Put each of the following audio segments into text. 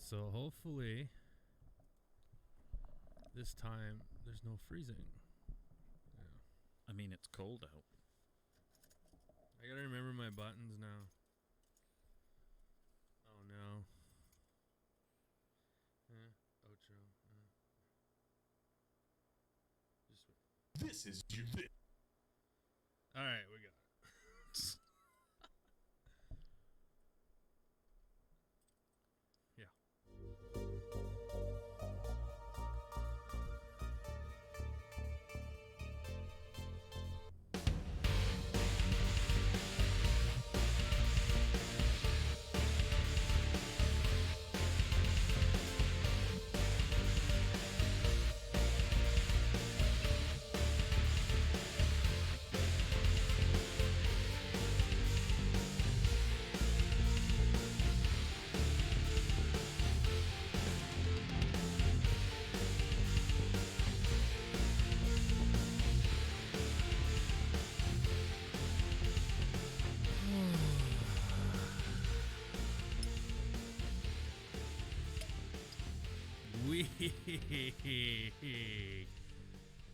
So hopefully this time there's no freezing. Yeah. I mean, it's cold out. I gotta remember my buttons now. Oh no. Outro. Just wait. This is you. All right, we got it. Yeah.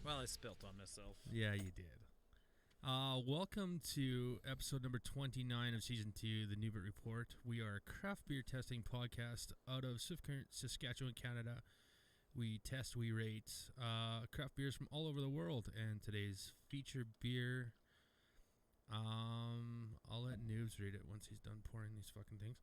Well, I spilt on myself. Yeah, you did. Welcome to episode number 29 of season 2, the Newbert Report. We are a craft beer testing podcast out of Swift Current, Saskatchewan, Canada. We test, we rate craft beers from all over the world, and today's feature beer. I'll let Noobs read it once he's done pouring these fucking things.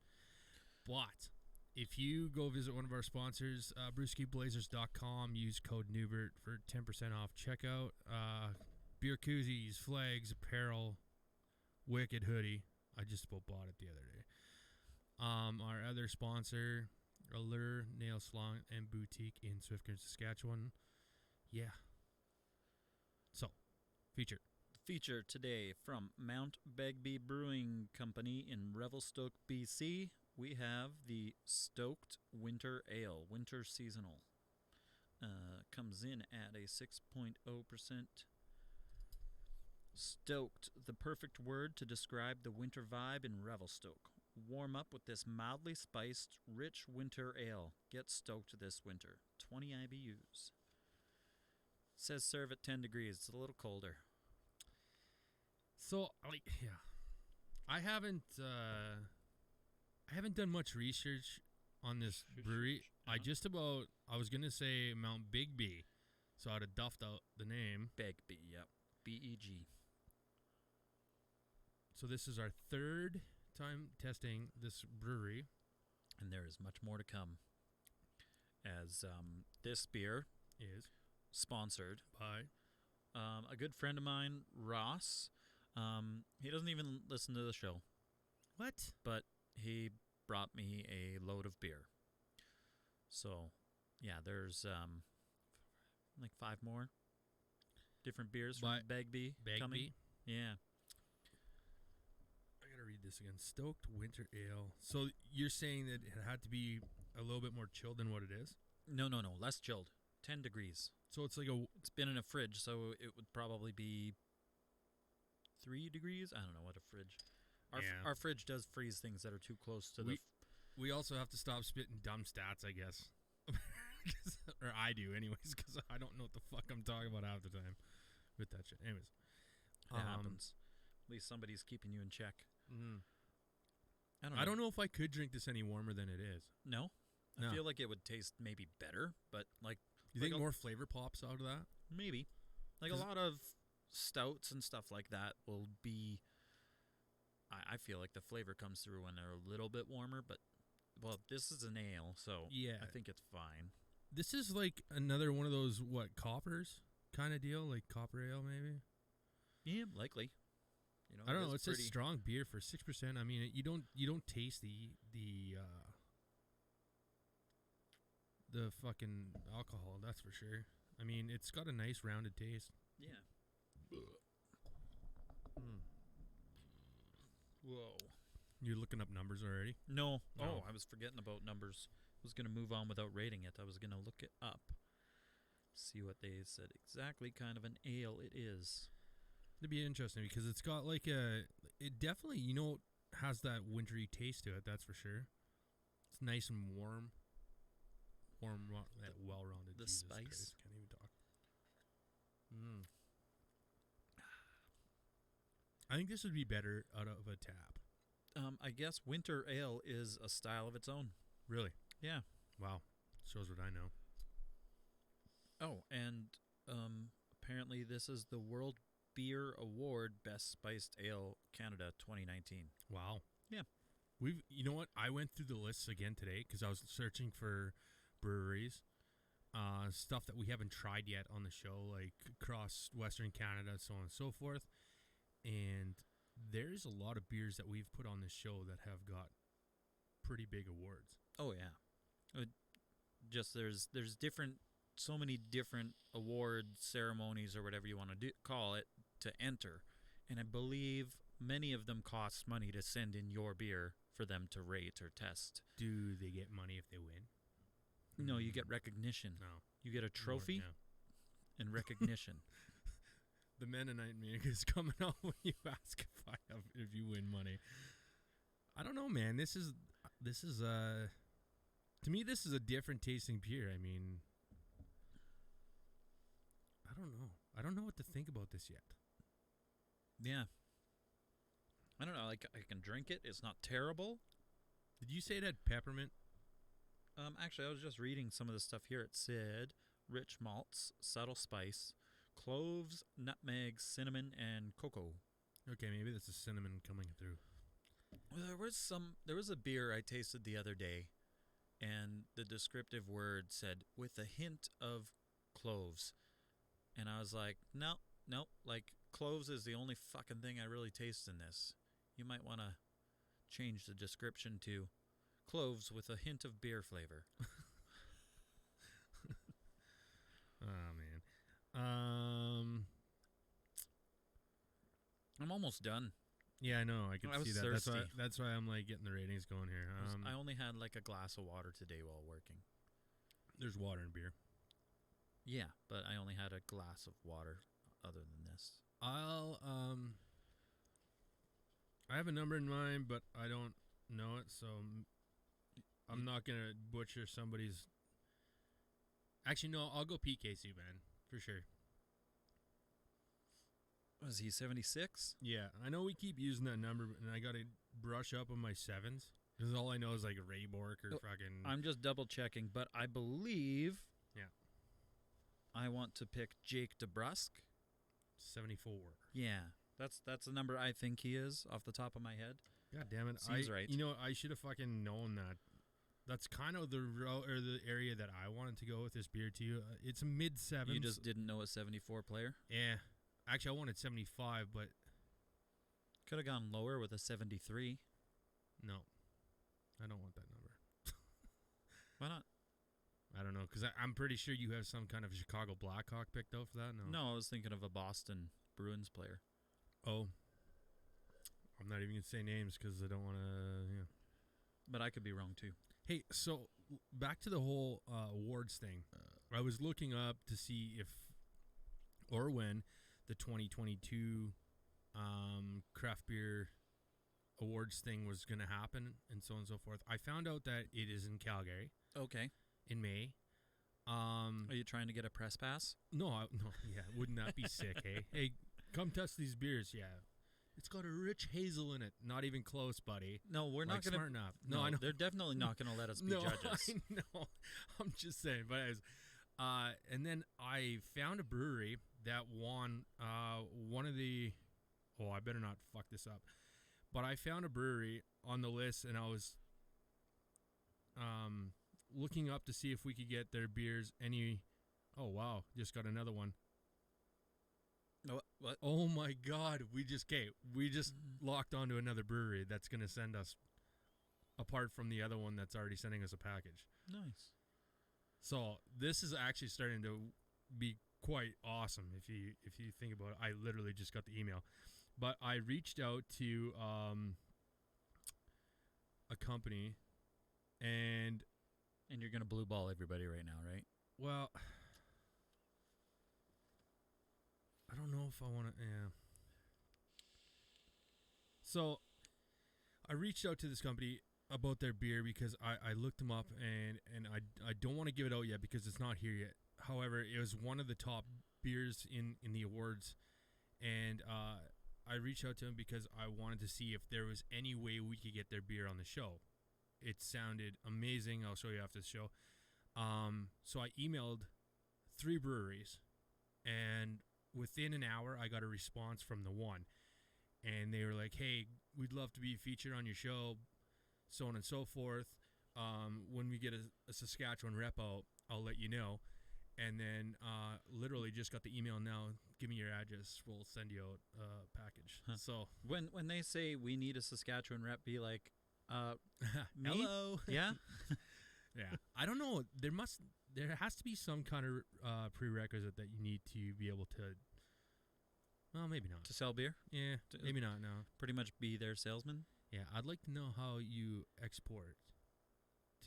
But if you go visit one of our sponsors, brewskiblazers.com, use code Newbert for 10% off checkout. Beer koozies, flags, apparel, wicked hoodie. I just about bought it the other day. Our other sponsor, Allure Nail Salon and Boutique in Swift Current, Saskatchewan. Yeah. So, feature. Feature today from Mount Begbie Brewing Company in Revelstoke, BC. We have the Stoked Winter Ale, winter seasonal. Comes in at a 6.0%. Stoked, the perfect word to describe the winter vibe in Revelstoke. Warm up with this mildly spiced, rich winter ale. Get stoked this winter. 20 IBUs. Says serve at 10 degrees. It's a little colder. So, I haven't done much research on this brewery. I was going to say Mount Begbie, so I'd have duffed out the name. Begbie, yep. B-E-G. So this is our third time testing this brewery. And there is much more to come. As this beer is sponsored by a good friend of mine, Ross. He doesn't even listen to the show. What? But he brought me a load of beer. So, yeah, there's like 5 more different beers from Begbie coming. Yeah. I gotta read this again. Stoked Winter Ale. So you're saying that it had to be a little bit more chilled than what it is? No. Less chilled. 10 degrees. So it's like It's been in a fridge, so it would probably be 3 degrees. I don't know what a fridge. Our fridge does freeze things that are too close to We also have to stop spitting dumb stats, I guess. Or I do, anyways, because I don't know what the fuck I'm talking about half the time with that shit. Anyways. It happens. At least somebody's keeping you in check. Mm-hmm. I don't know if I could drink this any warmer than it is. No? I feel like it would taste maybe better, but like... You think more flavor pops out of that? Maybe. Like a lot of stouts and stuff like that will be... I feel like the flavor comes through when they're a little bit warmer, but... Well, this is an ale, so yeah. I think it's fine. This is like another one of those, coppers kind of deal? Like copper ale, maybe? Yeah, likely. You know, I don't know. It's a strong beer for 6%. I mean, you don't taste the fucking alcohol, that's for sure. I mean, it's got a nice rounded taste. Yeah. Whoa. You're looking up numbers already? No. Oh, I was forgetting about numbers. I was going to move on without rating it. I was going to look it up. See what they said exactly kind of an ale it is. It'd be interesting because it's got like it definitely, has that wintry taste to it, that's for sure. It's nice and warm. that well-rounded. the Jesus spice. Christ, can't even talk. Mm. I think this would be better out of a tap. I guess winter ale is a style of its own. Really? Yeah. Wow. Shows what I know. Oh, and apparently this is the World Beer Award Best Spiced Ale Canada 2019. Wow. Yeah. You know what? I went through the lists again today because I was searching for breweries, stuff that we haven't tried yet on the show, like across Western Canada, so on and so forth. And there's a lot of beers that we've put on this show that have got pretty big awards. Oh yeah. Just there's different, so many different award ceremonies or whatever you want to call it to enter, and I believe many of them cost money to send in your beer for them to rate or test. Do they get money if they win? No, you get recognition. No. You get a trophy Yeah. and recognition. The Mennonite music is coming out when you ask if you win money. I don't know, man. This is to me this is a different tasting beer. I mean, I don't know. I don't know what to think about this yet. Yeah. I don't know. Like, I can drink it. It's not terrible. Did you say it had peppermint? Actually, I was just reading some of the stuff here. It said rich malts, subtle spice, cloves, nutmeg, cinnamon, and cocoa. Okay, maybe that's the cinnamon coming through. Well, there was a beer I tasted the other day, and the descriptive word said with a hint of cloves, and I was like, no, like cloves is the only fucking thing I really taste in this. You might want to change the description to cloves with a hint of beer flavor. Oh man. I'm almost done. Yeah, I know. I can I see was that. thirsty. That's why I'm like getting the ratings going here. I only had like a glass of water today while working. There's water in beer. Yeah, but I only had a glass of water other than this. I have a number in mind, but I don't know it, so I'm not gonna butcher somebody's. Actually, no, I'll go PK Subban for sure. Was he 76? Yeah, I know we keep using that number, and I gotta brush up on my sevens because all I know is like Ray Bork or fucking. I'm just double checking, but I believe. Yeah. I want to pick Jake DeBrusque. 74. Yeah, that's the number I think he is off the top of my head. God damn it! Seems right. You know, I should have fucking known that. That's kind of the area that I wanted to go with this beer too. It's a mid sevens. You just didn't know a 74 player? Yeah. Actually, I wanted 75, but could have gone lower with a 73. No, I don't want that number. Why not? I don't know, because I'm pretty sure you have some kind of Chicago Blackhawk picked out for that. No, I was thinking of a Boston Bruins player. Oh. I'm not even going to say names because I don't want to, yeah. But I could be wrong, too. Hey, so back to the whole awards thing. I was looking up to see if or when the 2022 craft beer awards thing was going to happen and so on and so forth. I found out that it is in Calgary. Okay. In May. Are you trying to get a press pass? No, yeah, wouldn't that be sick, hey? Hey, come test these beers, yeah. It's got a rich hazel in it. Not even close, buddy. No, we're not going to. Smart enough. No, I know. They're definitely not going to let us be judges. I know. I'm just saying. But and then I found a brewery that won one of the. Oh, I better not fuck this up. But I found a brewery on the list, and I was looking up to see if we could get their beers any. Oh wow! Just got another one. What? Oh my God! We just locked onto another brewery that's going to send us, apart from the other one that's already sending us a package. Nice. So this is actually starting to be quite awesome. If you think about it, I literally just got the email, but I reached out to a company, and you're going to blue ball everybody right now, right? Well. I don't know if I want to, yeah. So, I reached out to this company. about their beer because I looked them up and I don't want to give it out yet because it's not here yet. However, it was one of the top beers in the awards, and I reached out to him because I wanted to see if there was any way we could get their beer on the show. It sounded amazing. I'll show you after the show. So I emailed 3 breweries, and within an hour, I got a response from the one. And they were like, hey, we'd love to be featured on your show, so on and so forth. When we get a Saskatchewan rep out, I'll let you know. And then literally just got the email now. Give me your address. We'll send you out a package. Huh. So when they say we need a Saskatchewan rep, be like, me? hello. Yeah? Yeah. I don't know. There has to be some kind of prerequisite that you need to be able to. Well, maybe not. To sell beer? Yeah, maybe not. No. Pretty much be their salesman? Yeah, I'd like to know how you export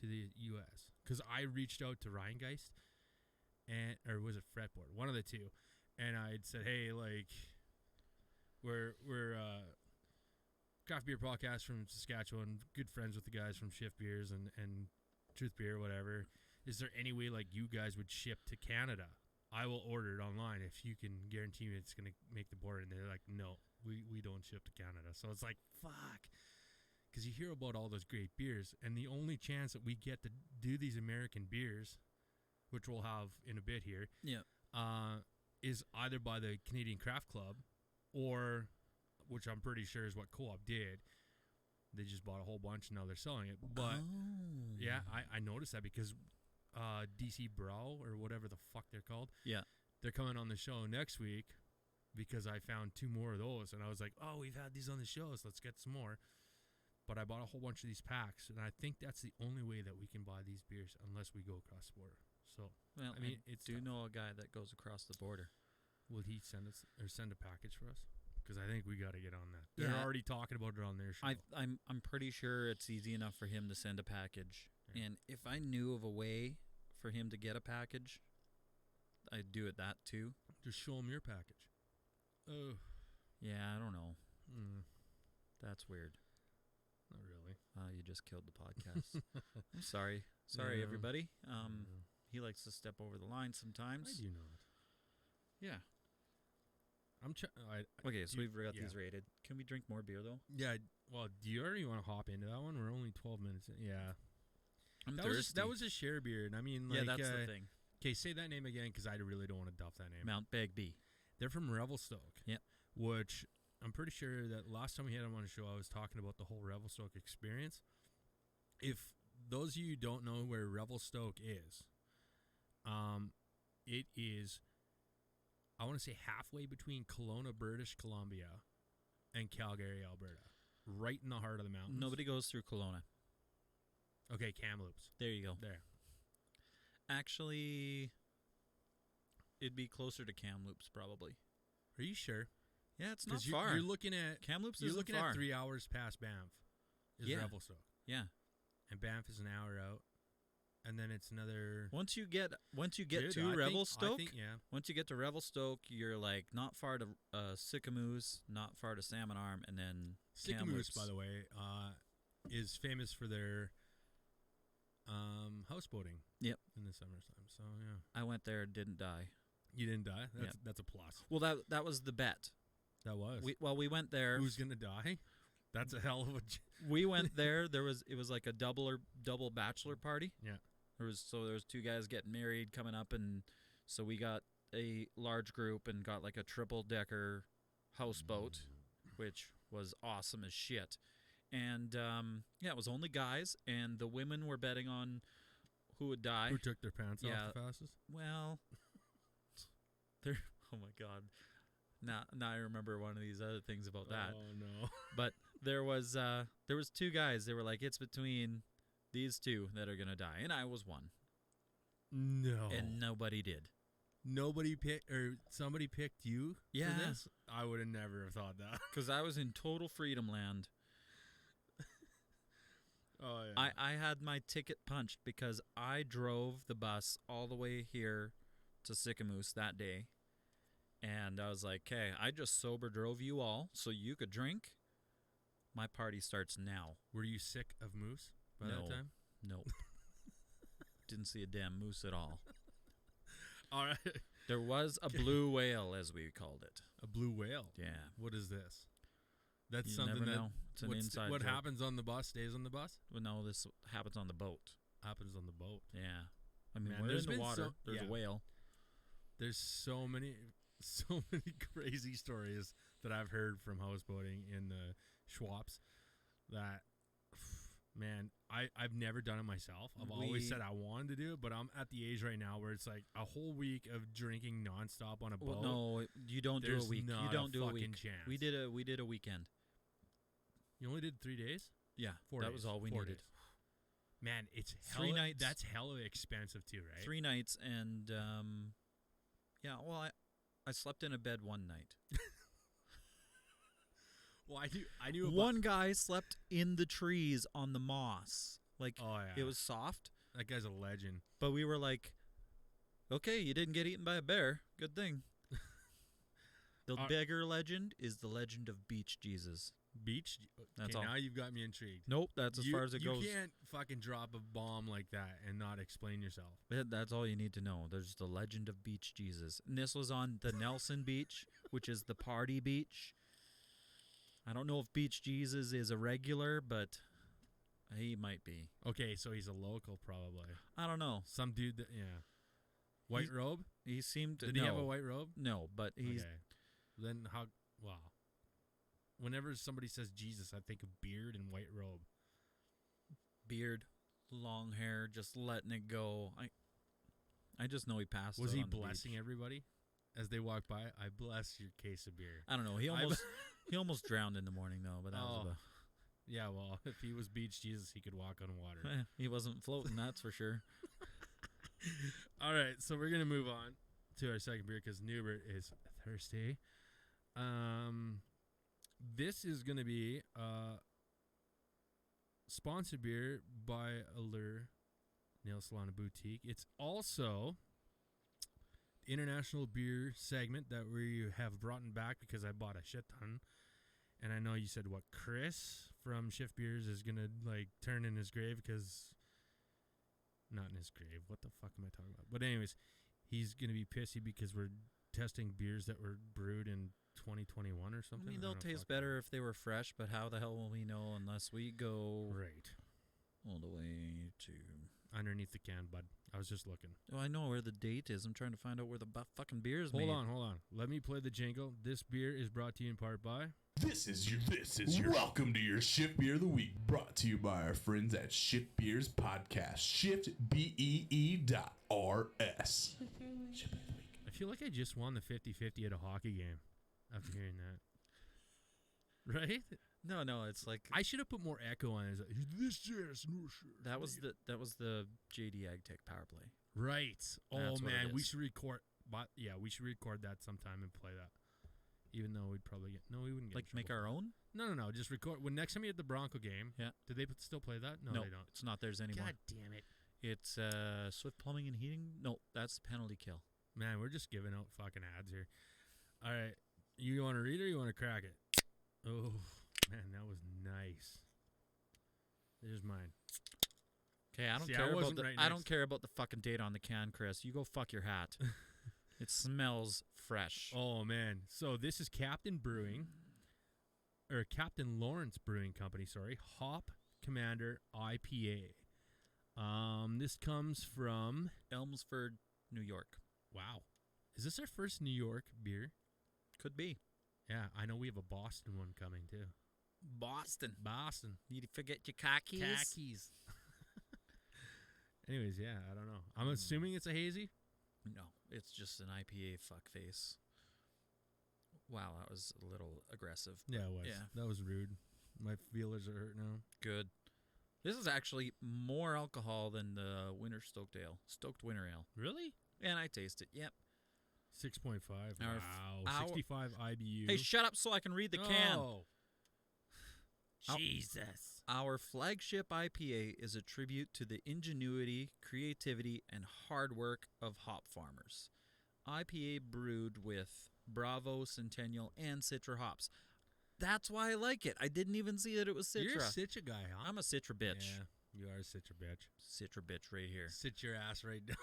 to the U.S. Because I reached out to Rheingeist, or was it Fretboard? One of the two. And I'd said, hey, like, we're craft beer podcast from Saskatchewan, good friends with the guys from Shift Beers and Truth Beer, whatever. Is there any way, like, you guys would ship to Canada? I will order it online if you can guarantee me it's going to make the border. And they're like, no, we don't ship to Canada. So it's like, fuck. Because you hear about all those great beers, and the only chance that we get to do these American beers, which we'll have in a bit here, is either by the Canadian Craft Club or, which I'm pretty sure is what Co-op did. They just bought a whole bunch and now they're selling it. But, yeah, I noticed that because DC Brow or whatever the fuck they're called. Yeah. They're coming on the show next week because I found 2 more of those. And I was like, oh, we've had these on the show, so let's get some more. But I bought a whole bunch of these packs, and I think that's the only way that we can buy these beers unless we go across the border. So, well, I mean, it's do know a guy that goes across the border. Will he send us or send a package for us? Because I think we got to get on that. They're already talking about it on their show. I'm pretty sure it's easy enough for him to send a package. Yeah. And if I knew of a way for him to get a package, I'd do it that too. Just show him your package. Oh. Yeah, I don't know. That's weird. Not really. You just killed the podcast. I'm sorry. Sorry, everybody. He likes to step over the line sometimes. I do not. Yeah. Okay, so we've got these rated. Can we drink more beer, though? Yeah. Well, do you already want to hop into that one? We're only 12 minutes in. Yeah. I'm thirsty. That was a share beer, and I mean, like... Yeah, that's the thing. Okay, say that name again, because I really don't want to duff that name. Mount Begbie. They're from Revelstoke. Yep. Which... I'm pretty sure that last time we had him on the show, I was talking about the whole Revelstoke experience. If those of you who don't know where Revelstoke is, it is, I want to say halfway between Kelowna, British Columbia, and Calgary, Alberta. Right in the heart of the mountains. Nobody goes through Kelowna. Okay, Kamloops. There you go. There. Actually, it'd be closer to Kamloops, probably. Are you sure? Yeah, it's not far. You're looking at Kamloops. You're looking far. at 3 hours past Banff. Is Revelstoke. Yeah. And Banff is an hour out, and then it's another. Once you get Dude, to Revelstoke, yeah. Once you get to Revelstoke, you're like not far to Sicamous, not far to Salmon Arm, and then Sicamous, Kamloops. by the way, is famous for their houseboating. Yep. In the summertime. So yeah. I went there, didn't die. You didn't die. That's a plus. Well, that was the bet. That was. We went there. Who's gonna die? That's a hell of a. We went there. It was like a double bachelor party. Yeah. There was 2 guys getting married coming up, and so we got a large group and got like a triple-decker houseboat, which was awesome as shit. And it was only guys, and the women were betting on who would die. Who took their pants off the fastest? Well, they're. Oh my God. Now I remember one of these other things about that. Oh no! But there was 2 guys. They were like, it's between these 2 that are gonna die, and I was one. No. And nobody did. Nobody picked, or somebody picked you. Yeah. For this? I would have never have thought that. Because I was in total freedom land. Oh yeah. I had my ticket punched because I drove the bus all the way here to Sicamous that day. And I was like, okay, I just sober drove you all so you could drink. My party starts now. Were you sick of moose by No. that time? Nope. Didn't see a damn moose at all. All right. There was a blue whale, as we called it. A blue whale. Yeah. What is this? That's You something never that know. It's an inside what joke. happens on the bus stays on the bus. Well, no, this happens on the boat. Happens on the boat. Yeah. I mean, Man, we're there's in the been water. There's a whale. There's so many crazy stories that I've heard from houseboating in the Schwapps that, man, I've never done it myself. I've always said I wanted to do it, but I'm at the age right now where it's like a whole week of drinking nonstop on a boat. No, you don't do a week. You don't do a week. Chance. We did a weekend. You only did 3 days? Yeah, 4 that days. was all we 4 needed. days. Man, it's 3 nights. That's hella expensive too, right? 3 nights, and yeah. Well, I slept in a bed one night. Well, I knew about One guy slept in the trees on the moss. Like, Oh yeah, it was soft, that guy's a legend. but we were like, okay, you didn't get eaten by a bear. Good thing. The bigger legend is the legend of Beach Jesus. Beach. That's Okay, all. now you've got me intrigued. Nope, that's as far as it goes. You can't fucking drop a bomb like that and not explain yourself. That's all you need to know. There's the legend of Beach Jesus. And this was on the Nelson Beach, which is the party beach. I don't know if Beach Jesus is a regular, but he might be. Okay, so he's a local probably. I don't know. Some dude that, yeah. White robe? He seemed to. Did he have a white robe? No, but he's. Okay. Then how, wow. Whenever somebody says Jesus, I think of beard and white robe. Beard, long hair, just letting it go. I just know he passed. Was out he on the blessing beach. everybody as they walk by? I bless your case of beer. I don't know. He almost drowned in the morning though. But that was Yeah, well, if he was Beach Jesus, he could walk on water. he wasn't floating. That's for sure. All right, so we're gonna move on to our second beer because Newbert is thirsty. This is gonna be sponsored beer by Allure Nail Salon and Boutique. It's also the international beer segment that we have brought back because I bought a shit ton. And I know you said, what, Chris from Shift Beers is going to, like, turn in his grave because... Not in his grave. What the fuck am I talking about? But anyways, he's going to be pissy because we're testing beers that were brewed in 2021 or something. I mean, I they'll don't know, taste fuck. better if they were fresh, but how the hell will we know unless we go Right. all the way to... Underneath the can, bud. I was just looking. Oh, I know where the date is. I'm trying to find out where the fucking beer is made. Hold on. Let me play the jingle. This beer is brought to you in part by... This is your welcome to your Shift Beer of the Week, brought to you by our friends at Shift Beers Podcast. ShiftBee.rs. Shift Beer of the Week. I feel like I just won the 50-50 at a hockey game after hearing that. Right? No, it's like I should have put more echo on it. It's like, this yes, no sure. that was the JD AgTech power play. Right. Oh That's what man, it we is. should record. But yeah, we should record that sometime and play that. Even though we'd probably get we wouldn't get Like in make trouble. our own? No. Just record. When next time you're at the Bronco game, Yeah. Do they still play that? No, they don't. It's not theirs anymore. God damn it, It's Swift Plumbing and Heating. No, that's Penalty Kill. man! We're just giving out fucking ads here. All right, you want to read it or you want to crack it? Oh man, that was nice. There's mine. Okay, I don't See, I care about wasn't the right I don't next- care about the fucking date on the can, Chris. You go fuck your hat. It smells fresh. Oh man, so this is Captain Lawrence Brewing Company. Sorry, Hop Commander IPA. This comes from Elmsford, New York. wow. Is this our first New York beer? Could be. Yeah, I know we have a Boston one coming too. Boston. Boston. You forget your khakis? Khakis. Anyways, yeah, I don't know. I'm assuming it's a hazy. No, it's just an IPA fuckface. Wow, that was a little aggressive. Yeah, it was. Yeah. That was rude. My feelers are hurt now. Good. This is actually more alcohol than the Stoked Winter Ale. Really? And I taste it. Yep. 6.5. Our f- Wow. our- 65 IBU. Hey, shut up so I can read the can. Oh. Ow. Jesus. Our flagship IPA is a tribute to the ingenuity, creativity, and hard work of hop farmers. IPA brewed with Bravo, Centennial, and Citra hops. That's why I like it. I didn't even see that it was Citra. You're a Citra guy, huh? I'm a Citra bitch. Yeah, you are a Citra bitch. Citra bitch right here. Sit your ass right down.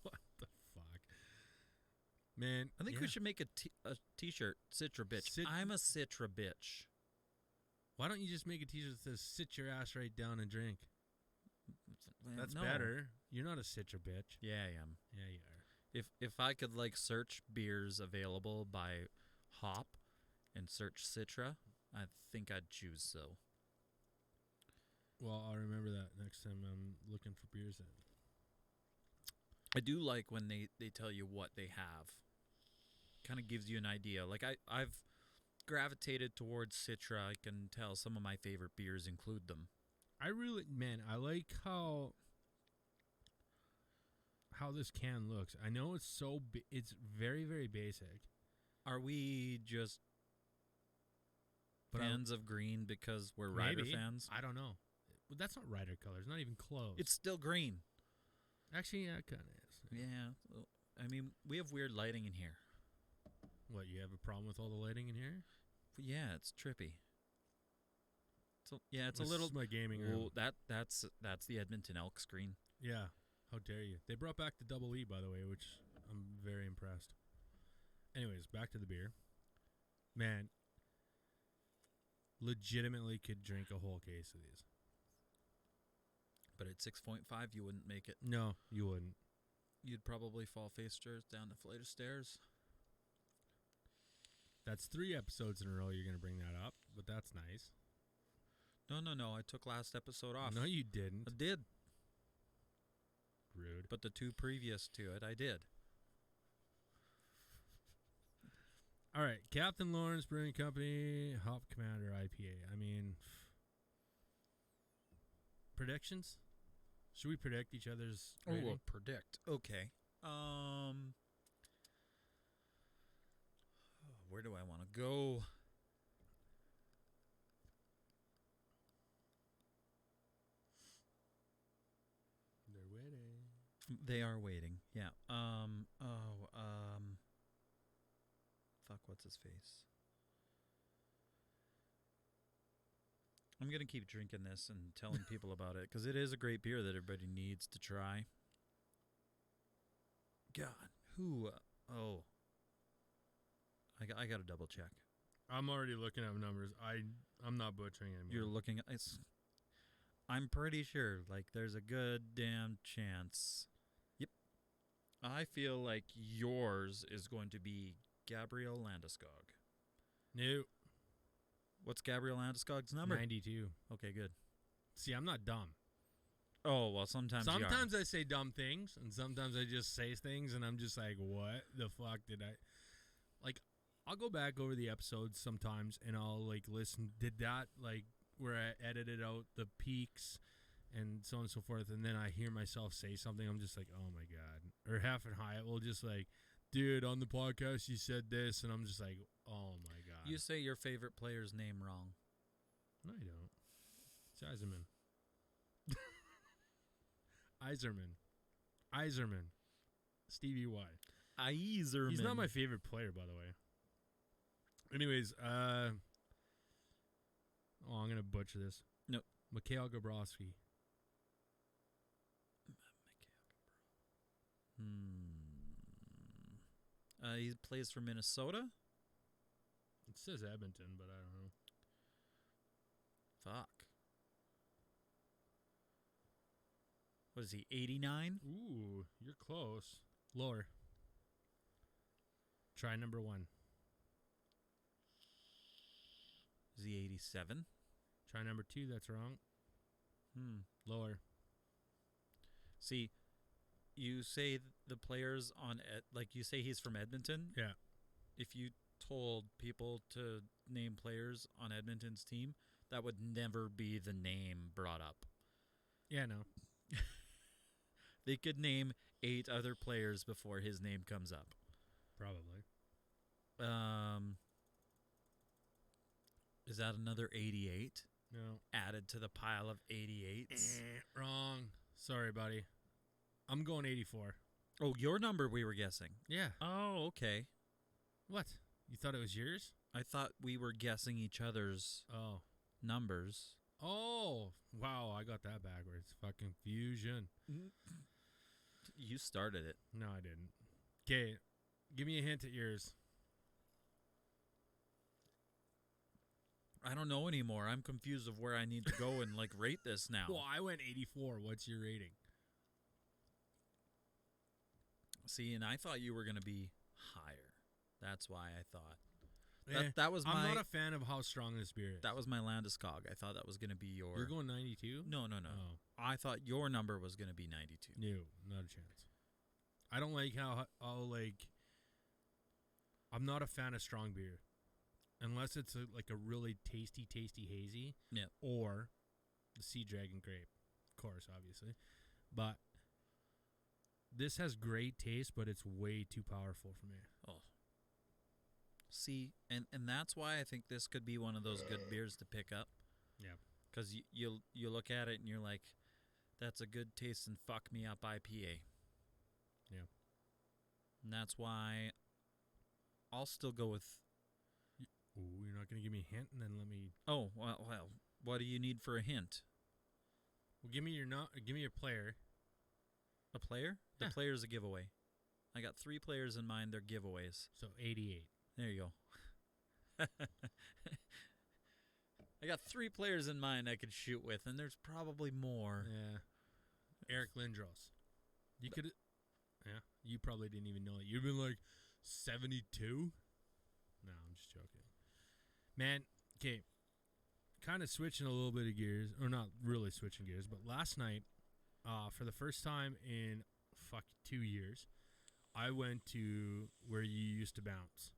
What the fuck? Man, I think we should make a t-shirt, Citra bitch. I'm a Citra bitch. Why don't you just make a t-shirt that says sit your ass right down and drink? That's No. better. You're not a Citra bitch. Yeah, I am. Yeah, you are. If I could like search beers available by hop and search Citra, I think I'd choose so. Well, I'll remember that next time I'm looking for beers. I do like when they tell you what they have. Kind of gives you an idea. Like I've gravitated towards Citra. I can tell some of my favorite beers include them. I like how this can looks. I know it's it's very, very basic. Are we just fans of green because we're Rider fans? I don't know. Well, that's not Rider colors. Not even close. It's still green. Actually, yeah, it kind of is. Yeah. I mean, we have weird lighting in here. What, you have a problem with all the lighting in here? But yeah, it's trippy. So yeah, it's This a little. is my gaming room. That's the Edmonton Elk screen. Yeah. How dare you? They brought back the double E, by the way, which I'm very impressed. Anyways, back to the beer. Man, legitimately could drink a whole case of these. But at 6.5, you wouldn't make it. No, you wouldn't. You'd probably fall face first down the flight of stairs. That's 3 episodes in a row you're going to bring that up, but that's nice. No. I took last episode off. No, you didn't. I did. Rude. But the 2 previous to it, I did. All right, Captain Lawrence Brewing Company, Hop Commander IPA. I mean, predictions? Should we predict each other's rating? we'll predict. Okay. Where do I want to go? They're waiting. They are waiting. Yeah. Fuck, what's his face? I'm going to keep drinking this and telling people about it because it is a great beer that everybody needs to try. God, who? I got to double check. I'm already looking at numbers. I'm not butchering anymore. You're looking at I'm pretty sure, like, there's a good damn chance. Yep. I feel like yours is going to be Gabriel Landeskog. No. What's Gabriel Landeskog's number? 92. Okay, good. See, I'm not dumb. Oh, well, sometimes you are. Sometimes I say dumb things, and sometimes I just say things, and I'm just like, what the fuck did I... Like, I'll go back over the episodes sometimes, and I'll, like, listen. Did that, like, where I edited out the peaks and so on and so forth, and then I hear myself say something, I'm just like, oh, my God. Or Half and Hyatt will just, like, dude, on the podcast you said this, and I'm just like, oh, my God. You say your favorite player's name wrong. No, you don't. It's Iserman. Stevie Y. Iserman. He's not my favorite player, by the way. Anyways, I'm going to butcher this. No. Mikhail Gabrowski. He plays for Minnesota? It says Edmonton, but I don't know. Fuck. What is he, 89? Ooh, you're close. Lower. Try number 1. Is he 87? Try number 2. That's wrong. Lower. See, you say the players on like you say he's from Edmonton. Yeah. If you told people to name players on Edmonton's team, that would never be the name brought up. Yeah, no. They could name 8 other players before his name comes up. Probably. Is that another 88? No. Added to the pile of 88s? Wrong. Sorry, buddy. I'm going 84. Oh, your number we were guessing. Yeah. Oh, okay. What? You thought it was yours? I thought we were guessing each other's Oh. numbers. Oh. Wow, I got that backwards. Fucking fusion. You started it. No, I didn't. Okay, give me a hint at yours. I don't know anymore. I'm confused of where I need to go and like rate this now. Well, I went 84. What's your rating? See, and I thought you were going to be higher. That's why I thought. Eh, That was I'm my not a fan of how strong this beer is. that was my Landeskog. I thought that was going to be your. You're going 92? No. Oh. I thought your number was going to be 92. No, not a chance. I don't like how like, I'm not a fan of strong beer. Unless it's like a really tasty hazy. Yeah. Or the Sea Dragon grape. Of course, obviously. But this has great taste, but it's way too powerful for me. Oh. See, and that's why I think this could be one of those good beers to pick up. Yeah. Because you look at it and you're like, that's a good taste and fuck me up IPA. Yeah. And that's why I'll still go with. Ooh, you're not going to give me a hint and then let me. Oh, well, what do you need for a hint? Well, give me your player. A player? The Yeah. player's a giveaway. I got 3 players in mind. They're giveaways. So 88. There you go. I got 3 players in mind I could shoot with, and there's probably more. Yeah. Eric Lindros. You could. Yeah. You probably didn't even know it. You've been like 72. No, I'm just joking. Man, okay. Kind of switching a little bit of gears, or not really switching gears, but last night, for the first time in 2 years, I went to where you used to bounce.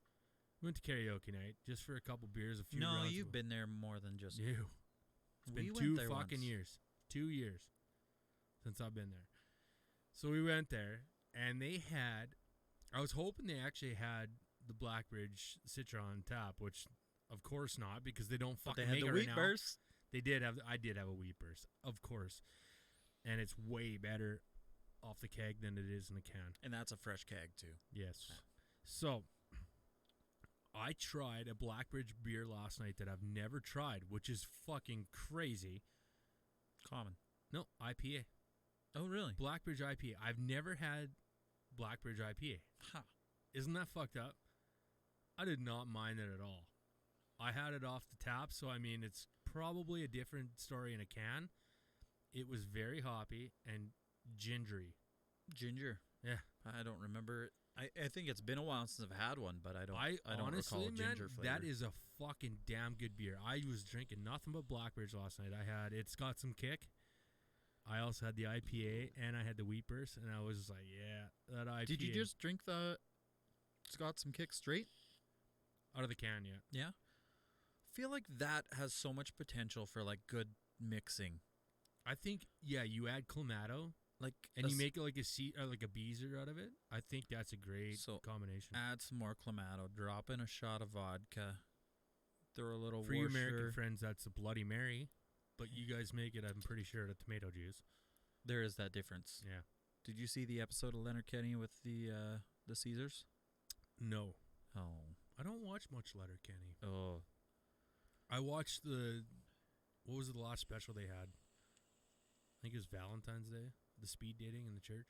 Went to karaoke night just for a couple beers, a few No, rounds. you've been there more than just. You. It's been We went 2 there fucking once. years. 2 years since I've been there. So we went there, and they had. I was hoping they actually had the Blackbridge Citron tap, which of course not, because they don't But fucking they had make the it wheat right now. burst. They did have. I did have a wheat burst, of course, and it's way better off the keg than it is in a can. And that's a fresh keg, too. Yes. So I tried a Blackbridge beer last night that I've never tried, which is fucking crazy. Common. No, IPA. Oh, really? Blackbridge IPA. I've never had Blackbridge IPA. Huh. Isn't that fucked up? I did not mind it at all. I had it off the tap, so I mean, it's probably a different story in a can. It was very hoppy and gingery. Ginger. Yeah. I don't remember it. I think it's been a while since I've had one, but I don't honestly, recall man, ginger flavor. that is a fucking damn good beer. I was drinking nothing but Blackbridge last night. It's got some kick. I also had the IPA and I had the wheat burst, and I was just like, yeah, that IPA. Did you just drink the It's got some kick straight? out of the can? Yeah. Yeah. Feel like that has so much potential for like good mixing. I think you add Clamato Like and you make it like a Beezer out of it. I think that's a great So, combination. add some more Clamato, drop in a shot of vodka, throw a little For you American Worcester. friends, that's a Bloody Mary, but you guys make it, I'm pretty sure, out of tomato juice. There is that difference. Yeah. Did you see the episode of Leonard Kenny with the Caesars? No. Oh. I don't watch much Letterkenny. Oh. I watched what was the last special they had? I think it was Valentine's Day. The speed dating in the church.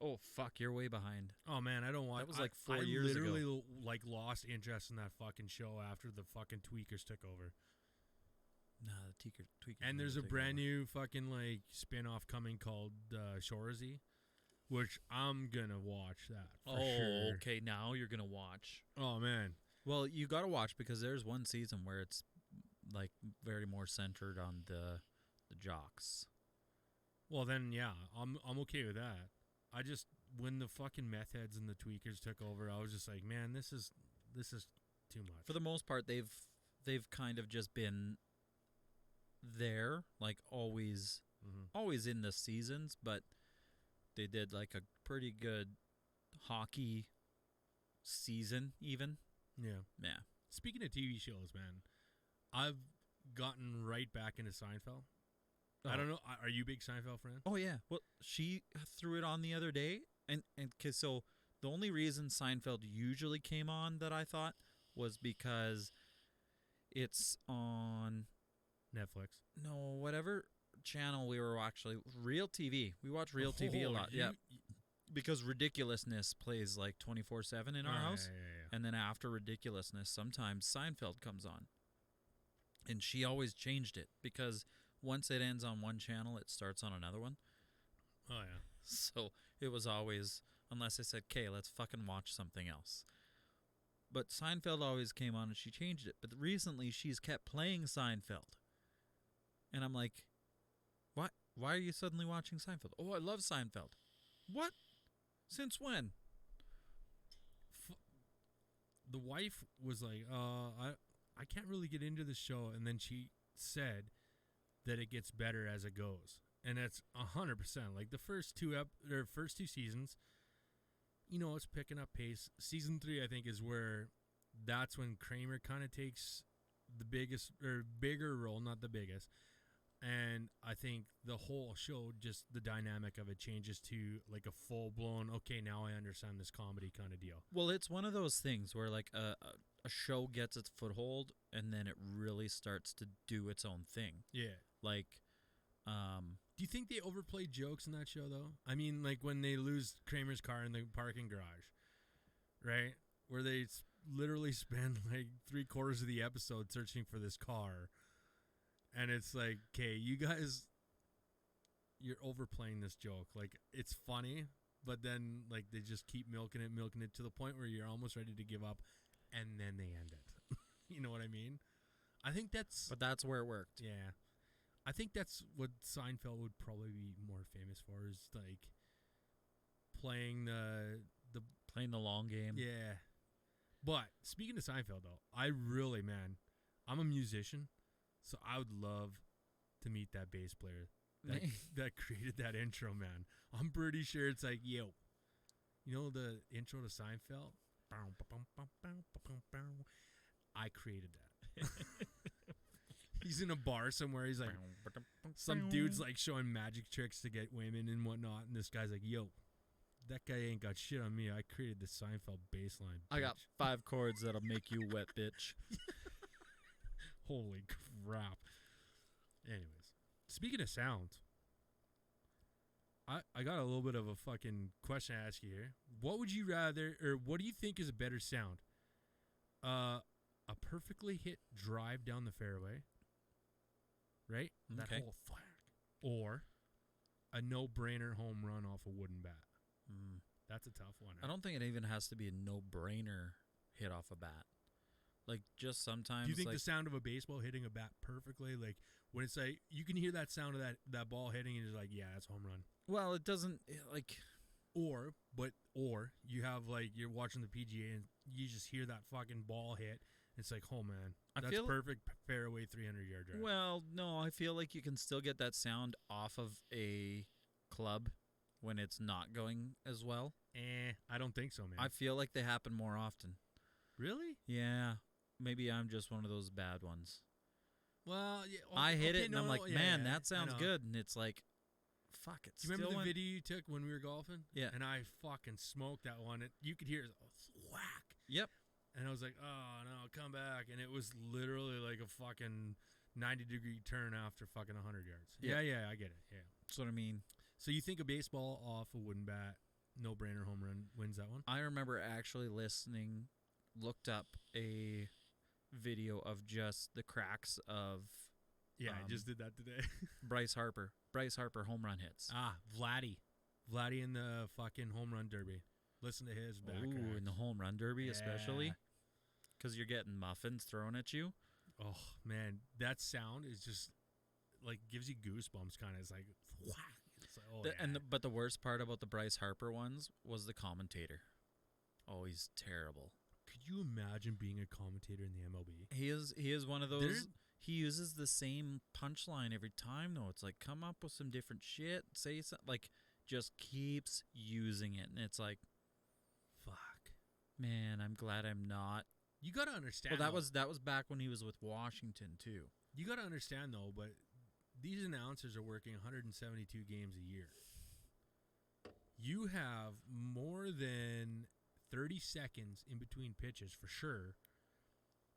Oh, fuck, you're way behind. Oh man, I don't watch. That was like 4 I years ago. literally like lost interest in that fucking show after the fucking tweakers took over. Nah, the tweakers. And there's a brand new fucking like spin-off coming called Shoresy, which I'm gonna watch that for sure. Okay, now you're gonna watch. Oh man. Well, you gotta watch because there's one season where it's like very more centered on the jocks. Well then, yeah, I'm okay with that. I just when the fucking meth heads and the tweakers took over, I was just like, man, this is too much. For the most part, they've kind of just been there, like always in the seasons, but they did like a pretty good hockey season even. Yeah. Yeah. Speaking of TV shows, man, I've gotten right back into Seinfeld. I don't know. Are you a big Seinfeld fan? Oh yeah. Well, she threw it on the other day, and cause so The only reason Seinfeld usually came on that I thought was because it's on Netflix. whatever channel we were actually Real TV. We watch Real TV a lot. Yeah. Because Ridiculousness plays like 24/7 in our house. Yeah. And then after Ridiculousness, sometimes Seinfeld comes on. And she always changed it because once it ends on one channel, it starts on another one. Oh, yeah. So it was always, unless I said, okay, let's fucking watch something else. But Seinfeld always came on and she changed it. But recently she's kept playing Seinfeld. And I'm like, what? Why are you suddenly watching Seinfeld? Oh, I love Seinfeld. What? Since when? The wife was like, I can't really get into the show. And then she said that it gets better as it goes. And that's 100%. Like the first two seasons, it's picking up pace. Season 3, I think, is where that's when Kramer kind of takes the biggest or bigger role, not the biggest. And I think the whole show, just the dynamic of it changes to like a full blown, okay, now I understand this comedy kind of deal. Well, it's one of those things where like a show gets its foothold and then it really starts to do its own thing. Yeah. Like, do you think they overplay jokes in that show though? I mean, like when they lose Kramer's car in the parking garage, right? Where they literally spend like 3/4 of the episode searching for this car. And it's like, okay, you guys, you're overplaying this joke. Like, it's funny, but then, like, they just keep milking it to the point where you're almost ready to give up, and then they end it. You know what I mean? I think that's... But that's where it worked. Yeah. I think that's what Seinfeld would probably be more famous for, is, like, playing the Playing the long game. Yeah. But, speaking of Seinfeld, though, I'm a musician. So I would love to meet that bass player that created that intro, man. I'm pretty sure it's like, yo, the intro to Seinfeld? I created that. He's in a bar somewhere. He's like, some dude's like showing magic tricks to get women and whatnot. And this guy's like, yo, that guy ain't got shit on me. I created the Seinfeld bass line. I got 5 chords that'll make you wet, bitch. Holy crap. Anyways, speaking of sounds, I got a little bit of a fucking question to ask you here. What would you rather, or what do you think is a better sound? A perfectly hit drive down the fairway, right? That Okay. whole flag. Or a no-brainer home run off a wooden bat. That's a tough one. I don't think it even has to be a no-brainer hit off a bat. Like, just sometimes... Do you think like, the sound of a baseball hitting a bat perfectly, like, when it's like, you can hear that sound of that ball hitting and it's like, yeah, that's home run. Well, it doesn't, like... Or you have, like, you're watching the PGA and you just hear that fucking ball hit. It's like, oh, man, that's perfect fairway 300-yard drive. Well, no, I feel like you can still get that sound off of a club when it's not going as well. I don't think so, man. I feel like they happen more often. Really? Yeah. Maybe I'm just one of those bad ones. Well, yeah, I hit it and I'm like, man, that sounds good. And it's like, fuck, it's Do you remember the video you took when we were golfing? Yeah. And I fucking smoked that one. You could hear it whack. Yep. And I was like, oh, no, come back. And it was literally like a fucking 90-degree turn after fucking 100 yards. Yeah, I get it. Yeah. That's what I mean. So you think a baseball off a wooden bat, no-brainer home run wins that one? I remember actually looked up a video of just the cracks of... Yeah, I just did that today. Bryce Harper home run hits. Vladdy in the fucking home run derby. Listen to his back. Ooh, in the home run derby especially. Because you're getting muffins thrown at you. Oh, man. That sound is just, like, gives you goosebumps kind of. It's like, whack. It's like, oh, yeah. But the worst part about the Bryce Harper ones was the commentator. Oh, he's terrible. Could you imagine being a commentator in the MLB? He is one of those... He uses the same punchline every time, though. It's like, come up with some different shit. Say something. Like, just keeps using it. And it's like... Fuck. Man, I'm glad I'm not. You got to understand. Well, that was back when he was with Washington too. You got to understand though, but these announcers are working 172 games a year. you have more than 30 seconds in between pitches for sure,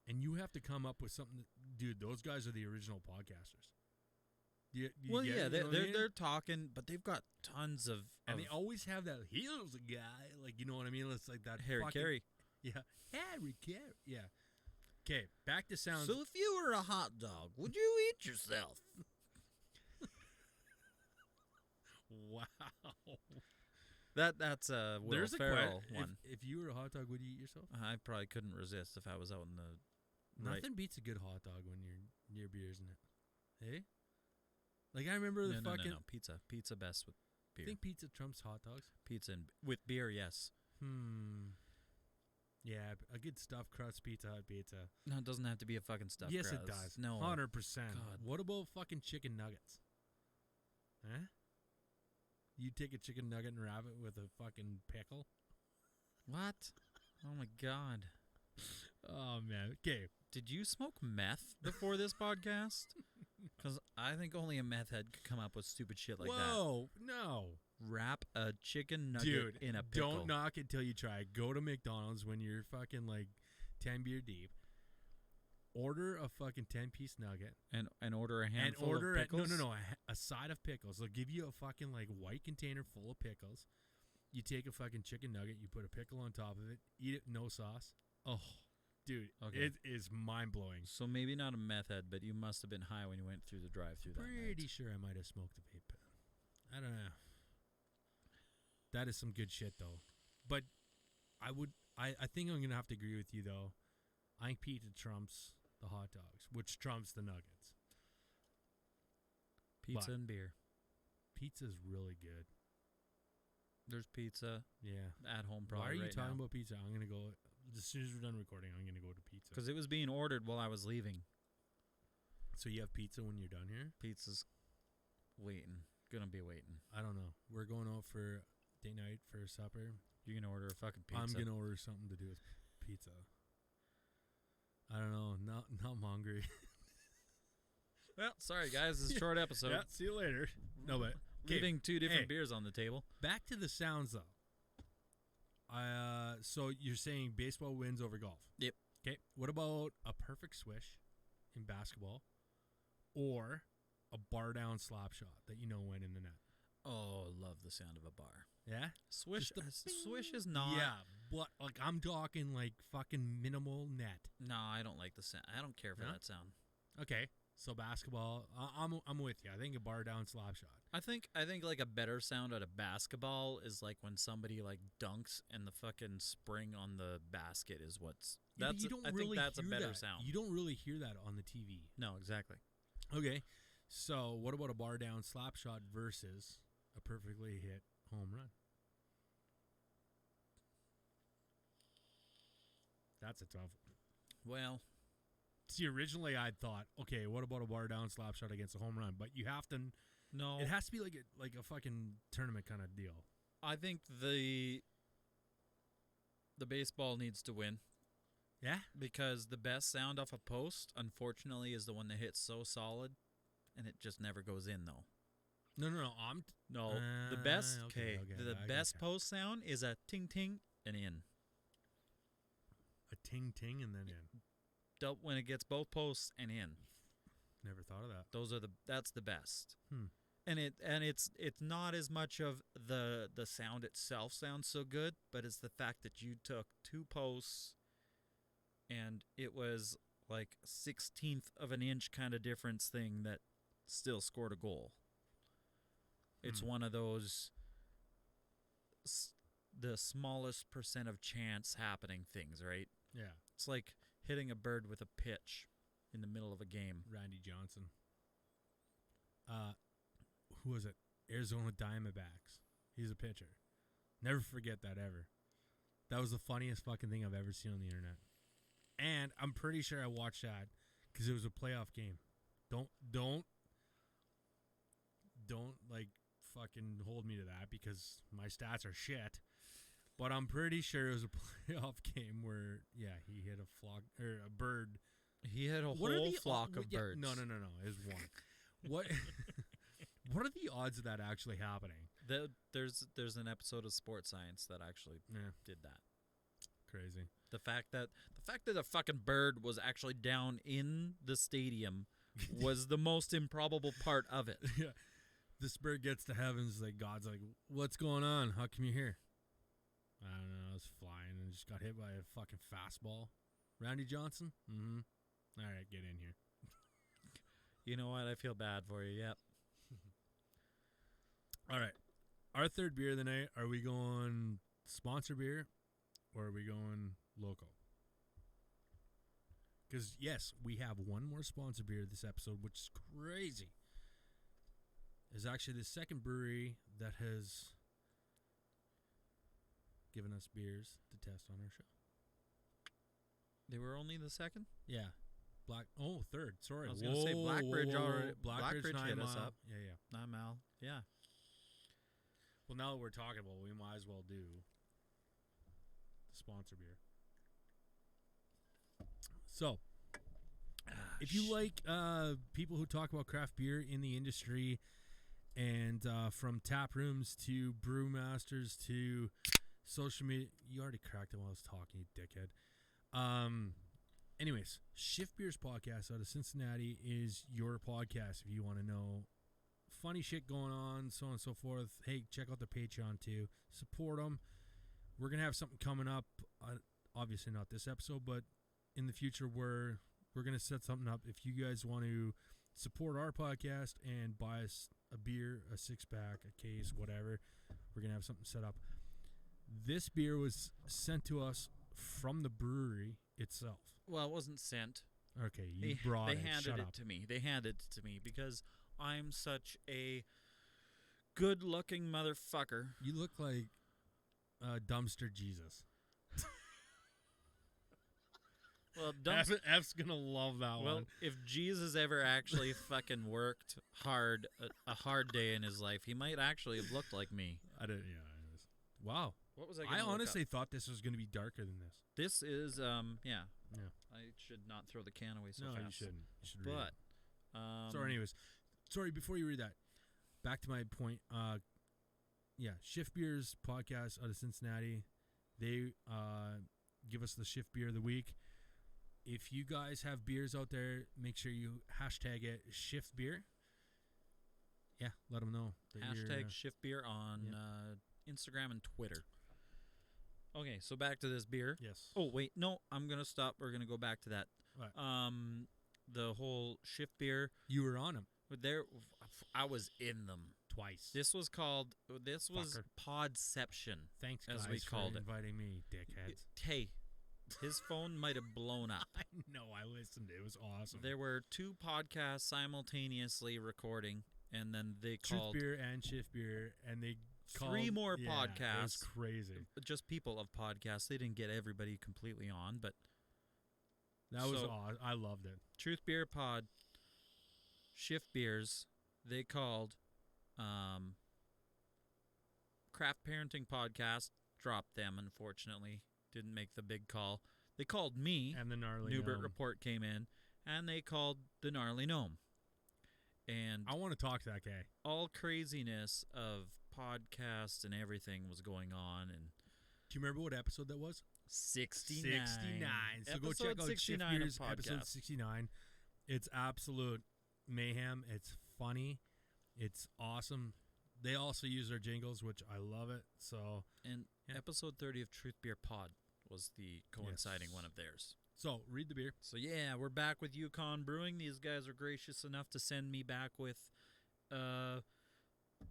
and you have to come up with something. Dude, those guys are the original podcasters. Well, yeah, they're talking, but they've got tons of and they always have that. Here's a guy, like, you know what I mean? It's like that Harry Carey. Yeah, Harry Carey. Yeah. Okay, back to sounds. So if you were a hot dog, would you eat yourself? Wow. That's a Will Ferrell one. If you were a hot dog, would you eat yourself? I probably couldn't resist if I was out in the. Nothing beats a good hot dog when you're near beer, isn't it? Hey, like I remember the fucking pizza best with beer. I think pizza trumps hot dogs. Pizza and with beer, yes. Yeah, a good stuffed crust Pizza Hut pizza. No, it doesn't have to be a fucking stuffed crust. Yes, it does. No, 100%. God. What about fucking chicken nuggets? Huh? You take a chicken nugget and wrap it with a fucking pickle? What? Oh my God. Oh man. Okay. Did you smoke meth before this podcast? Because I think only a meth head could come up with stupid shit like that. Whoa, no. Wrap a chicken nugget in a pickle. Don't knock it till you try. Go to McDonald's when you're fucking like 10 beer deep. Order a fucking 10-piece nugget. And order a handful of pickles? No. A side of pickles. They'll give you a fucking like white container full of pickles. You take a fucking chicken nugget. You put a pickle on top of it. Eat it, no sauce. Oh, dude. Okay. It is mind-blowing. So maybe not a meth head, but you must have been high when you went through the drive-thru that night. Pretty sure I might have smoked a vape pen. I don't know. That is some good shit, though. But I think I'm going to have to agree with you, though. I think pizza trumps the hot dogs, which trumps the nuggets. Pizza and beer. Pizza's really good. There's pizza. Yeah. At home probably. Why are you right talking now. about pizza? I'm going to go, as soon as we're done recording, I'm going to go to pizza. Because it was being ordered while I was leaving. So you have pizza when you're done here? Pizza's waiting. Gonna be waiting. I don't know. We're going out for date night for supper. You're gonna order a fucking pizza. I'm gonna order something to do with pizza. I don't know. Not I'm hungry. Well, sorry guys, this is a short episode. Yeah, see you later. No, but leaving two different beers on the table. Back to the sounds though. So you're saying baseball wins over golf? Yep. Okay. What about a perfect swish in basketball, or a bar down slap shot that you know went in the net? Oh, love the sound of a bar. Yeah? Swish is not. Yeah, but like I'm talking like fucking minimal net. No, I don't like the sound. I don't care for that sound. Okay, so basketball, I'm with you. I think a bar down slap shot. I think like a better sound out of basketball is like when somebody like dunks and the fucking spring on the basket is what's. Yeah, that's. I think that's a better sound. You don't really hear that on the TV. No, exactly. Okay. So, what about a bar down slap shot versus a perfectly hit home run? That's a tough one. Well, see, originally I thought, okay, what about a bar down slap shot against a home run? But you have to. No, it has to be like a fucking tournament kind of deal. I think the baseball needs to win. Yeah, because the best sound off a post, unfortunately, is the one that hits so solid. And it just never goes in, though. No. The best. Okay. The best post sound is a ting ting and in. A ting ting and then in. When it gets both posts and in. Never thought of that. That's the best. And it's not as much of the sound itself sounds so good, but it's the fact that you took two posts, and it was like 1/16 of an inch kind of difference thing that still scored a goal. It's one of those the smallest percent of chance happening things, right? Yeah. It's like hitting a bird with a pitch in the middle of a game. Randy Johnson. Who was it? Arizona Diamondbacks. He's a pitcher. Never forget that ever. That was the funniest fucking thing I've ever seen on the internet. And I'm pretty sure I watched that because it was a playoff game. Don't like fucking hold me to that because my stats are shit. But I'm pretty sure it was a playoff game where he hit a flock or a bird. He had a whole flock of birds. No. It was one. What are the odds of that actually happening? There's an episode of Sports Science that actually did that. Crazy. The fact that a fucking bird was actually down in the stadium was the most improbable part of it. Yeah. This bird gets to heavens, like God's like, what's going on? How come you're here? I don't know. I was flying and just got hit by a fucking fastball. Randy Johnson? Mm-hmm. All right, get in here. You know what? I feel bad for you. Yep. All right. Our third beer of the night, are we going sponsor beer or are we going local? Because, yes, we have one more sponsor beer this episode, which is crazy. It's actually the second brewery that has given us beers to test on our show. They were only the second? Yeah. Third. Sorry. I was going to say Blackbridge already. Blackbridge 9 hit Mile. us up. Yeah. 9 Mile. Yeah. Well, now that we're talking about it, we might as well do the sponsor beer. So, if you like people who talk about craft beer in the industry, and from tap rooms to brewmasters to social media, you already cracked it while I was talking, you dickhead. Anyways, Shift Beers Podcast out of Cincinnati is your podcast if you want to know funny shit going on, so on and so forth. Hey, check out the Patreon too. Support them. We're going to have something coming up. Obviously not this episode, but in the future we're going to set something up. If you guys want to support our podcast and buy us a beer, a 6-pack, a case, whatever, we're going to have something set up. This beer was sent to us from the brewery itself. Well, it wasn't sent. Okay, you brought it. They handed Shut it up. to me. They handed it to me because I'm such a good-looking motherfucker. You look like dumpster Jesus. Well, F's gonna love that well, one. if Jesus ever actually fucking worked hard, a hard day in his life, he might actually have looked like me. I didn't. Yeah. Wow. What was I? I honestly thought this was gonna be darker than this. This is Yeah. I should not throw the can away so No, fast. you shouldn't. You should read But it. Sorry. Anyways, sorry. Before you read that, back to my point. Yeah, Shift Beers Podcast out of Cincinnati. They give us the Shift Beer of the Week. If you guys have beers out there, make sure you hashtag it Shift Beer. Yeah, let them know. Hashtag Shift Beer on Instagram and Twitter. Okay, so back to this beer. Yes. Oh, wait. No, I'm going to stop. We're going to go back to that. What? The whole Shift Beer. You were on them. I was in them. Twice. This was Podception. Thanks, as guys, we called for it. inviting me, dickheads. Hey, his phone might have blown up. I know. I listened. It was awesome. There were 2 podcasts simultaneously recording, and then they Truth called Beer and Shift Beer, and they called 3 more yeah, podcasts. It was crazy. Just people of podcasts. They didn't get everybody completely on, but That was awesome. I loved it. Truth Beer Pod, Shift Beers, they called Craft Parenting Podcast, dropped them, unfortunately. Didn't make the big call. They called me. And the Gnarly Newbert Gnome. Report came in, and they called the Gnarly Gnome. And I want to talk to that guy. all craziness of podcasts and everything was going on. And Do you remember what episode that was? 69. 69. So go Episode check out Shift 69 of Beers episode podcast. 69. It's absolute mayhem. It's funny. It's awesome. They also use their jingles, which I love it. So And Yeah. episode 30 of Truth Beer Pod was the coinciding one of theirs. So read the beer. So yeah, we're back with Yukon Brewing. These guys are gracious enough to send me back with,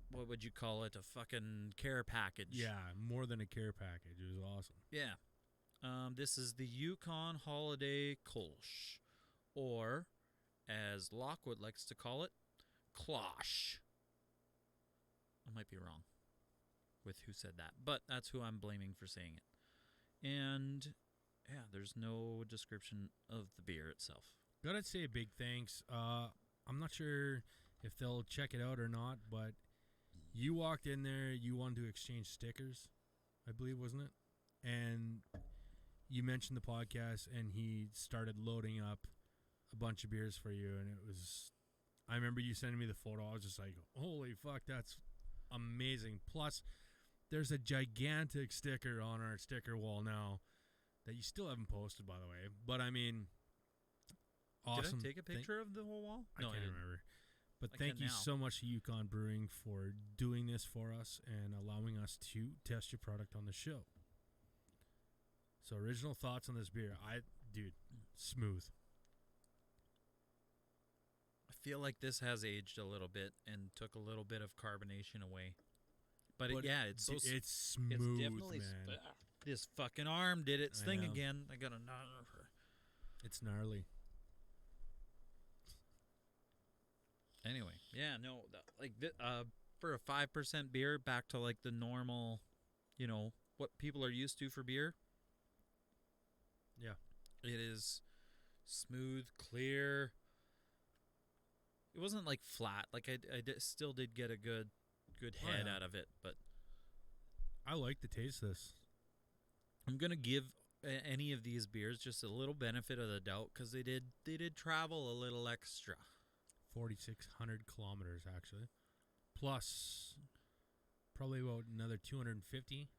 what would you call it? A fucking care package. Yeah, more than a care package. It was awesome. Yeah. This is the Yukon Holiday Kolsch, or as Lockwood likes to call it, Klosh. I might be wrong with who said that, but that's who I'm blaming for saying it. And yeah, there's no description of the beer itself. Gotta say a big thanks. I'm not sure if they'll check it out or not, but you walked in there, you wanted to exchange stickers, I believe, wasn't it? And you mentioned the podcast, and he started loading up a bunch of beers for you, and it was, I remember you sending me the photo. I was just like, holy fuck, that's amazing. Plus, there's a gigantic sticker on our sticker wall now that you still haven't posted, by the way. But I mean, awesome. Did I take a picture of the whole wall? I can't remember. But I thank can you now. so much to Yukon Brewing for doing this for us and allowing us to test your product on the show. So, original thoughts on this beer. Dude, smooth. I feel like this has aged a little bit and took a little bit of carbonation away. But it's so it's smooth, it's definitely man. This fucking arm did its I thing know. again. I got a nerve. It's gnarly. Anyway, yeah, no, for a 5% beer, back to like the normal, what people are used to for beer. Yeah. It is smooth, clear. It wasn't like flat. Like still did get a good head out of it, but I like the taste of this. I'm gonna give any of these beers just a little benefit of the doubt because they did travel a little extra. 4,600 kilometers, actually. Plus, probably about another 250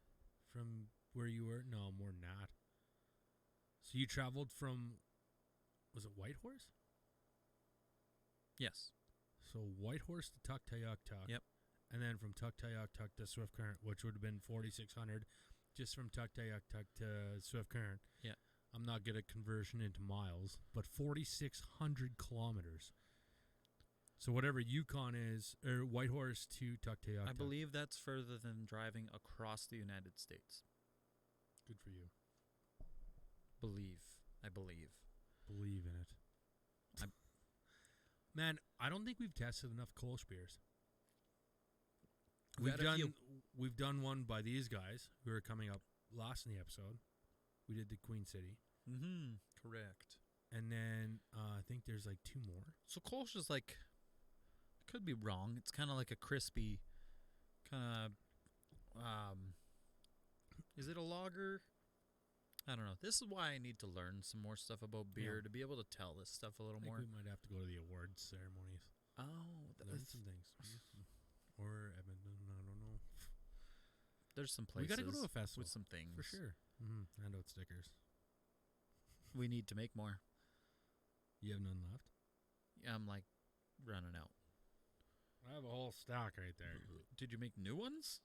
from where you were. No, more than that. So you traveled from, was it Whitehorse? Yes. So Whitehorse to Tuktoyaktuk. Yep. And then from Tuktoyaktuk to Swift Current, which would have been 4,600 just from Tuktoyaktuk to Swift Current. Yeah. I'm not good at conversion into miles, but 4,600 kilometers. So whatever Yukon is, or Whitehorse to Tuktoyaktuk. I believe that's further than driving across the United States. Good for you. I believe. Believe in it. Man, I don't think we've tested enough kolsch beers. We've done one by these guys who are coming up last in the episode. We did the Queen City. Mm-hmm. Correct. And then I think there's like 2 more. So kolsch is like, I could be wrong. It's kind of like a crispy, kind of, is it a lager? I don't know. This is why I need to learn some more stuff about beer to be able to tell this stuff a little I think more. we might have to go to the awards ceremonies. Oh, Learn some things. Or Edmonton, I don't know. There's some We places got to go to a festival. with some things. For sure. Mm-hmm. Hand out stickers. We need to make more. You have none left? Yeah, I'm like running out. I have a whole stack right there. Did you make new ones?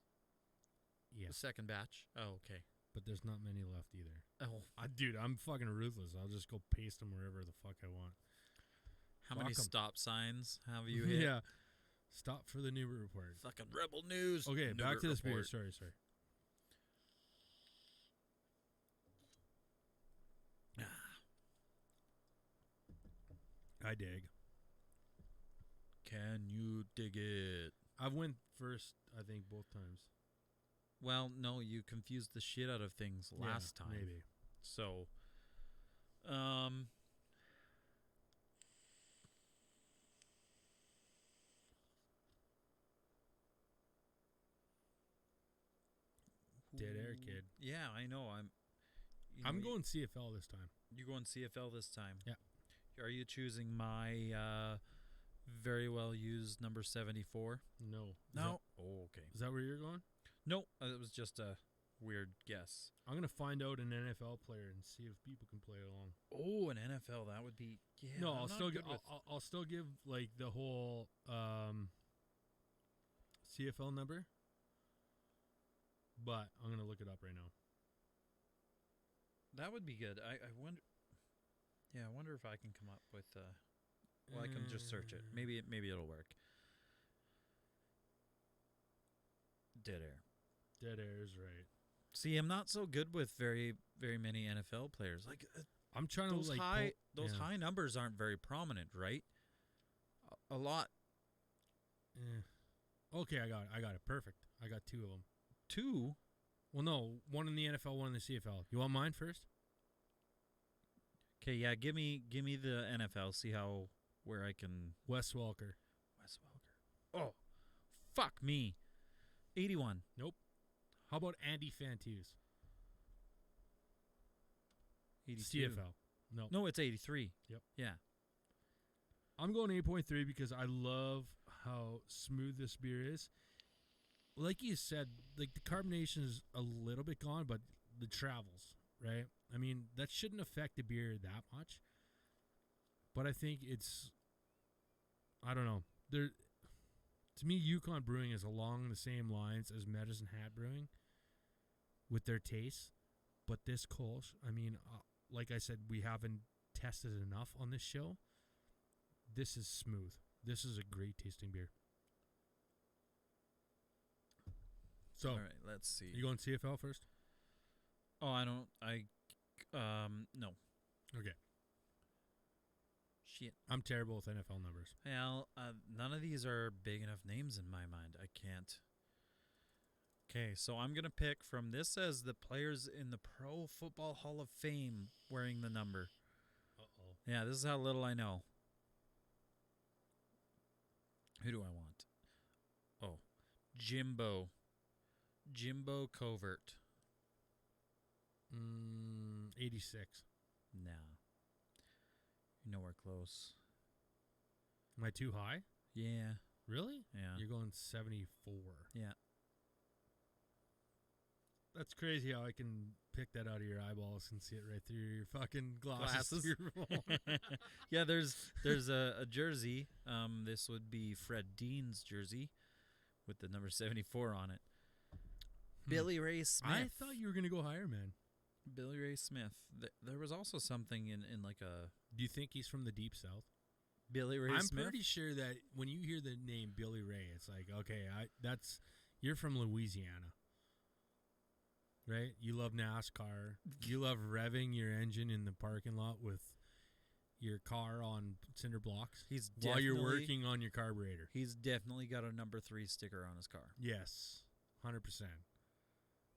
Yeah. The second batch? Oh, okay. But there's not many left either. Oh, Dude, I'm fucking ruthless. I'll just go paste them wherever the fuck I want. how many Fuck 'em. stop signs have you hit? Yeah. Stop for the Newbert Report. Fucking Rebel News. Okay, back Newbert to this beer. Report. Sorry. I dig. Can you dig it? I went first, I think, both times. Well, no, you confused the shit out of things last time. Maybe. So, Dead air, kid. Yeah, I know. I'm going CFL this time. You going CFL this time? Yeah. Are you choosing my very well used number 74? No. No. Oh, okay. Is that where you're going? No, it was just a weird guess. I'm going to find out an NFL player and see if people can play along. Oh, an NFL, that would be No, I'm I'll not still good with- I'll still give like the whole CFL number. But I'm going to look it up right now. That would be good. I wonder. Yeah, I wonder if I can come up with. Well, I can just search it. Maybe it'll work. Dead air. Dead air is right. See, I'm not so good with very many NFL players. Like I'm trying those to like high numbers aren't very prominent, right? A lot. Okay, I got it. Perfect. I got 2 of them. 2. Well, no, one in the NFL, one in the CFL. You want mine first? Okay, yeah. Give me the NFL. See where I can. Wes Welker. Wes Welker. Oh, fuck me. 81. Nope. How about Andy Fantews? 82. CFL. No. No, it's 83. Yep. Yeah. I'm going 8.3 because I love how smooth this beer is. like you said, like the carbonation is a little bit gone, but the travels, right? I mean, that shouldn't affect the beer that much. But I think I don't know. To me, Yukon Brewing is along the same lines as Medicine Hat Brewing with their taste. But this Kolsch, I mean, like I said, we haven't tested enough on this show. This is smooth. This is a great tasting beer. So, All right, let's see. You going CFL first? Oh, no. Okay. Shit. I'm terrible with NFL numbers. Well, none of these are big enough names in my mind. I can't. Okay, so I'm going to pick from this says the players in the Pro Football Hall of Fame wearing the number. Uh-oh. Yeah, this is how little I know. Who do I want? Oh, Jimbo Covert. 86. Nah. You're nowhere close. Am I too high? Yeah. Really? Yeah. You're going 74. Yeah. That's crazy how I can pick that out of your eyeballs and see it right through your fucking glasses. Yeah, there's a jersey. This would be Fred Dean's jersey with the number 74 on it. Billy Ray Smith. I thought you were going to go higher, man. Billy Ray Smith. There was also something in like a... Do you think he's from the Deep South? Billy Ray Smith? I'm pretty sure that when you hear the name Billy Ray, it's like, okay, you're from Louisiana. Right? You love NASCAR. You love revving your engine in the parking lot with your car on cinder blocks while you're working on your carburetor. He's definitely got a number 3 sticker on his car. Yes, 100%.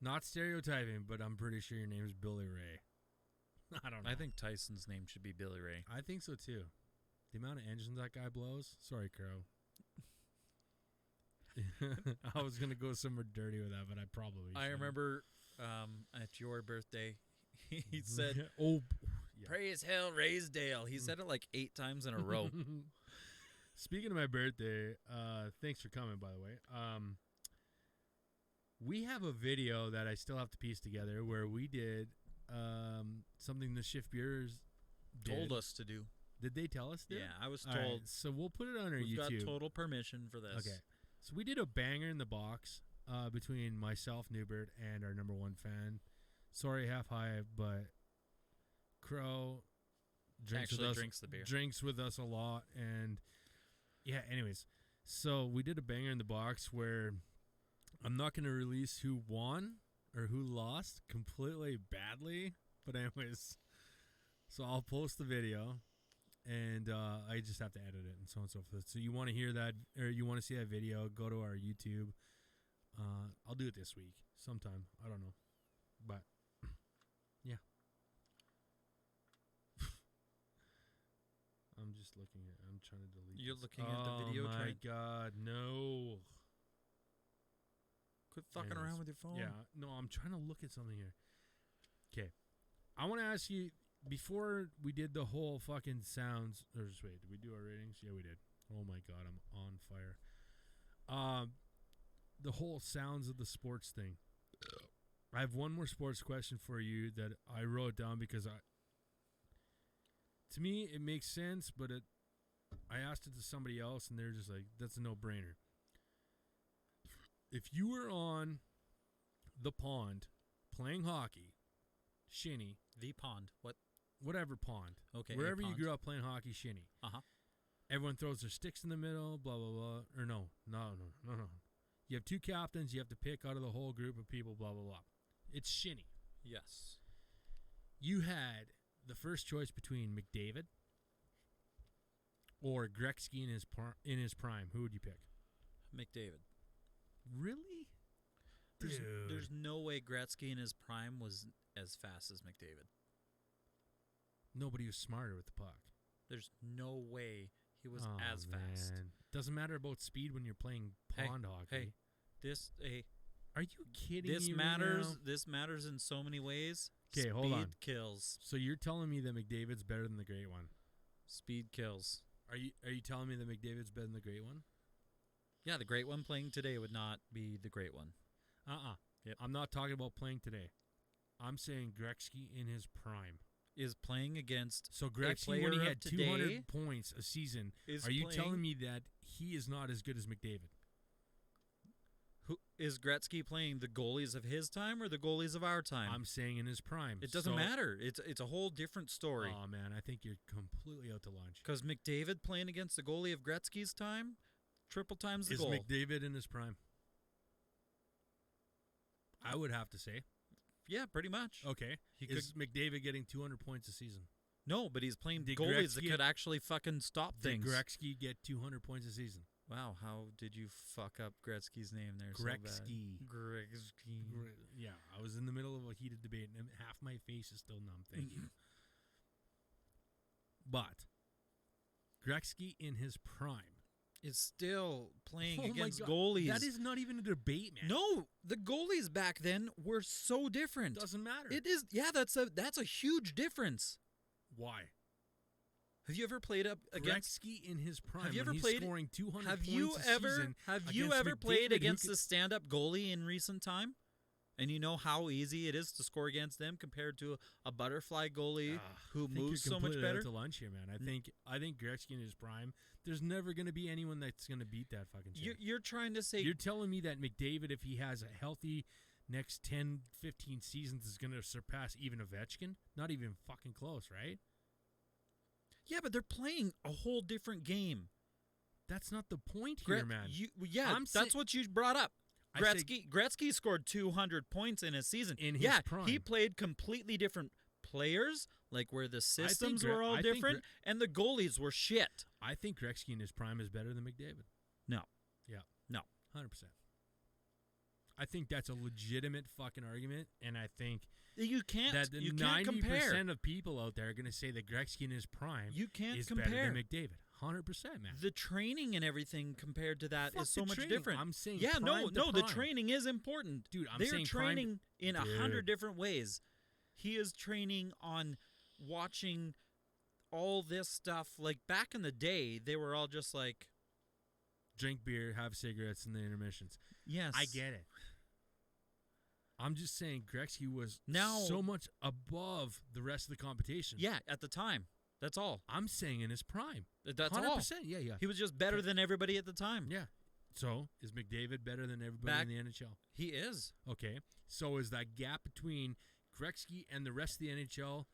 Not stereotyping, but I'm pretty sure your name is Billy Ray. I don't know. I think Tyson's name should be Billy Ray. I think so too. The amount of engines that guy blows. Sorry, Crow. I was going to go somewhere dirty with that, but I probably I shouldn't. remember at your birthday, he said, yeah. Praise hell, Raysdale. He said it like 8 times in a row. Speaking of my birthday, thanks for coming, by the way. We have a video that I still have to piece together where we did something the Shift Beers told us to do. Did they tell us to? Yeah, I was told. Right, so we'll put it on our We've YouTube. got total permission for this. Okay. So we did a banger in the box between myself, Newbert, and our number 1 fan. Sorry, Half High, but Crow drinks the beer. Drinks with us a lot. And, yeah, anyways. So we did a banger in the box where I'm not going to release who won or who lost completely badly. But anyways, so I'll post the video. And I just have to edit it and so on and so forth. So you want to hear that, or you want to see that video, go to our YouTube. I'll do it this week sometime. I don't know. But, yeah. I'm just looking at I'm trying to delete You're this. looking at the video Oh, my trying. God. No. Quit fucking around with your phone. Yeah. No, I'm trying to look at something here. Okay. I want to ask you, before we did the whole fucking sounds, or just wait, did we do our ratings? Yeah, we did. Oh my God, I'm on fire. The whole sounds of the sports thing. I have one more sports question for you that I wrote down because to me it makes sense, but I asked it to somebody else and they're just like, that's a no-brainer. If you were on the pond playing hockey, shinny, The pond. What? whatever pond. Okay. Wherever you pond. grew up playing hockey, shinny. Uh-huh. Everyone throws their sticks in the middle, blah, blah, blah. Or no. You have 2 captains. You have to pick out of the whole group of people, blah, blah, blah. It's shinny. Yes. You had the first choice between McDavid or Gretzky in his prime. Who would you pick? McDavid. Really? There's no way Gretzky in his prime was as fast as McDavid. Nobody was smarter with the puck. There's no way he was as fast. Doesn't matter about speed when you're playing pond hockey. Are you kidding me? This right matters. now? This matters in so many ways. Okay, hold on. Speed kills. So you're telling me that McDavid's better than the great one? Speed kills. Are you telling me that McDavid's better than the great one? Yeah, the great one playing today would not be the great one. Yep. I'm not talking about playing today. I'm saying Gretzky in his prime. Is playing against So Gretzky, when player he of had today 200 points a season, is are you playing- telling me that he is not as good as McDavid? Who is Gretzky playing the goalies of his time or the goalies of our time? I'm saying in his prime. It doesn't So- matter. It's a whole different story. Oh, man, I think you're completely out to lunch. Because McDavid playing against the goalie of Gretzky's time, triple times the Is goal. McDavid in his prime? I would have to say. Yeah, pretty much. Okay. He Is McDavid getting 200 points a season? No, but he's playing Did goalies that Gretzky- could actually fucking stop Did things. Gretzky get 200 points a season? Wow, how did you fuck up Gretzky's name there so Gretzky. bad? Gretzky. Yeah, I was in the middle of a heated debate, and half my face is still numb. Thank you. But Gretzky in his prime Is still playing Oh my against God, goalies. That is not even a debate, man. No, the goalies back then were so different. Doesn't matter. It is. Yeah, that's a huge difference. Why? Have you ever played up against? Gretzky in his prime. Have you when ever he's played? scoring 200 Have points you a ever? season Have you against ever played McDavid, who against could- a stand-up goalie in recent time? And you know how easy it is to score against them compared to a butterfly goalie who I think moves you're so much completely better. out to lunch here, man. I think Gretzky in his prime. There's never going to be anyone that's going to beat that fucking shit. You're trying to say You're telling me that McDavid, if he has a healthy next 10, 15 seasons, is going to surpass even Ovechkin? Not even fucking close, right? yeah, but they're playing a whole different game. That's not the point here, man. I'm That's what you brought up. I say- Gretzky scored 200 points in a season. In his yeah, prime. he played completely different players, like where the systems Gre- were all I think different, and the goalies were shit. I think Gretzky in his prime is better than McDavid. No. Yeah. No. 100%. I think that's a legitimate fucking argument, and I think You can't. that the You can't 90% compare. of people out there are going to say that Gretzky in his prime You can't is compare. better than McDavid. 100%, man. The training and everything compared to that Fuck is so the much training. different. I'm saying yeah, prime to no, the prime. training is important. Dude, I'm They're saying prime to- training in Dude. 100 different ways. He is training on watching all this stuff. Like back in the day, they were all just like, Drink beer, have cigarettes in the intermissions. yes, I get it. I'm just saying Gretzky was Now- so much above the rest of the competition. Yeah, at the time. That's all. I'm saying in his prime. That's 100%. all. Yeah. He was just better Okay. than everybody at the time. Yeah. So, is McDavid better than everybody in the NHL? He is. Okay. So, is that gap between Gretzky and the rest of the NHL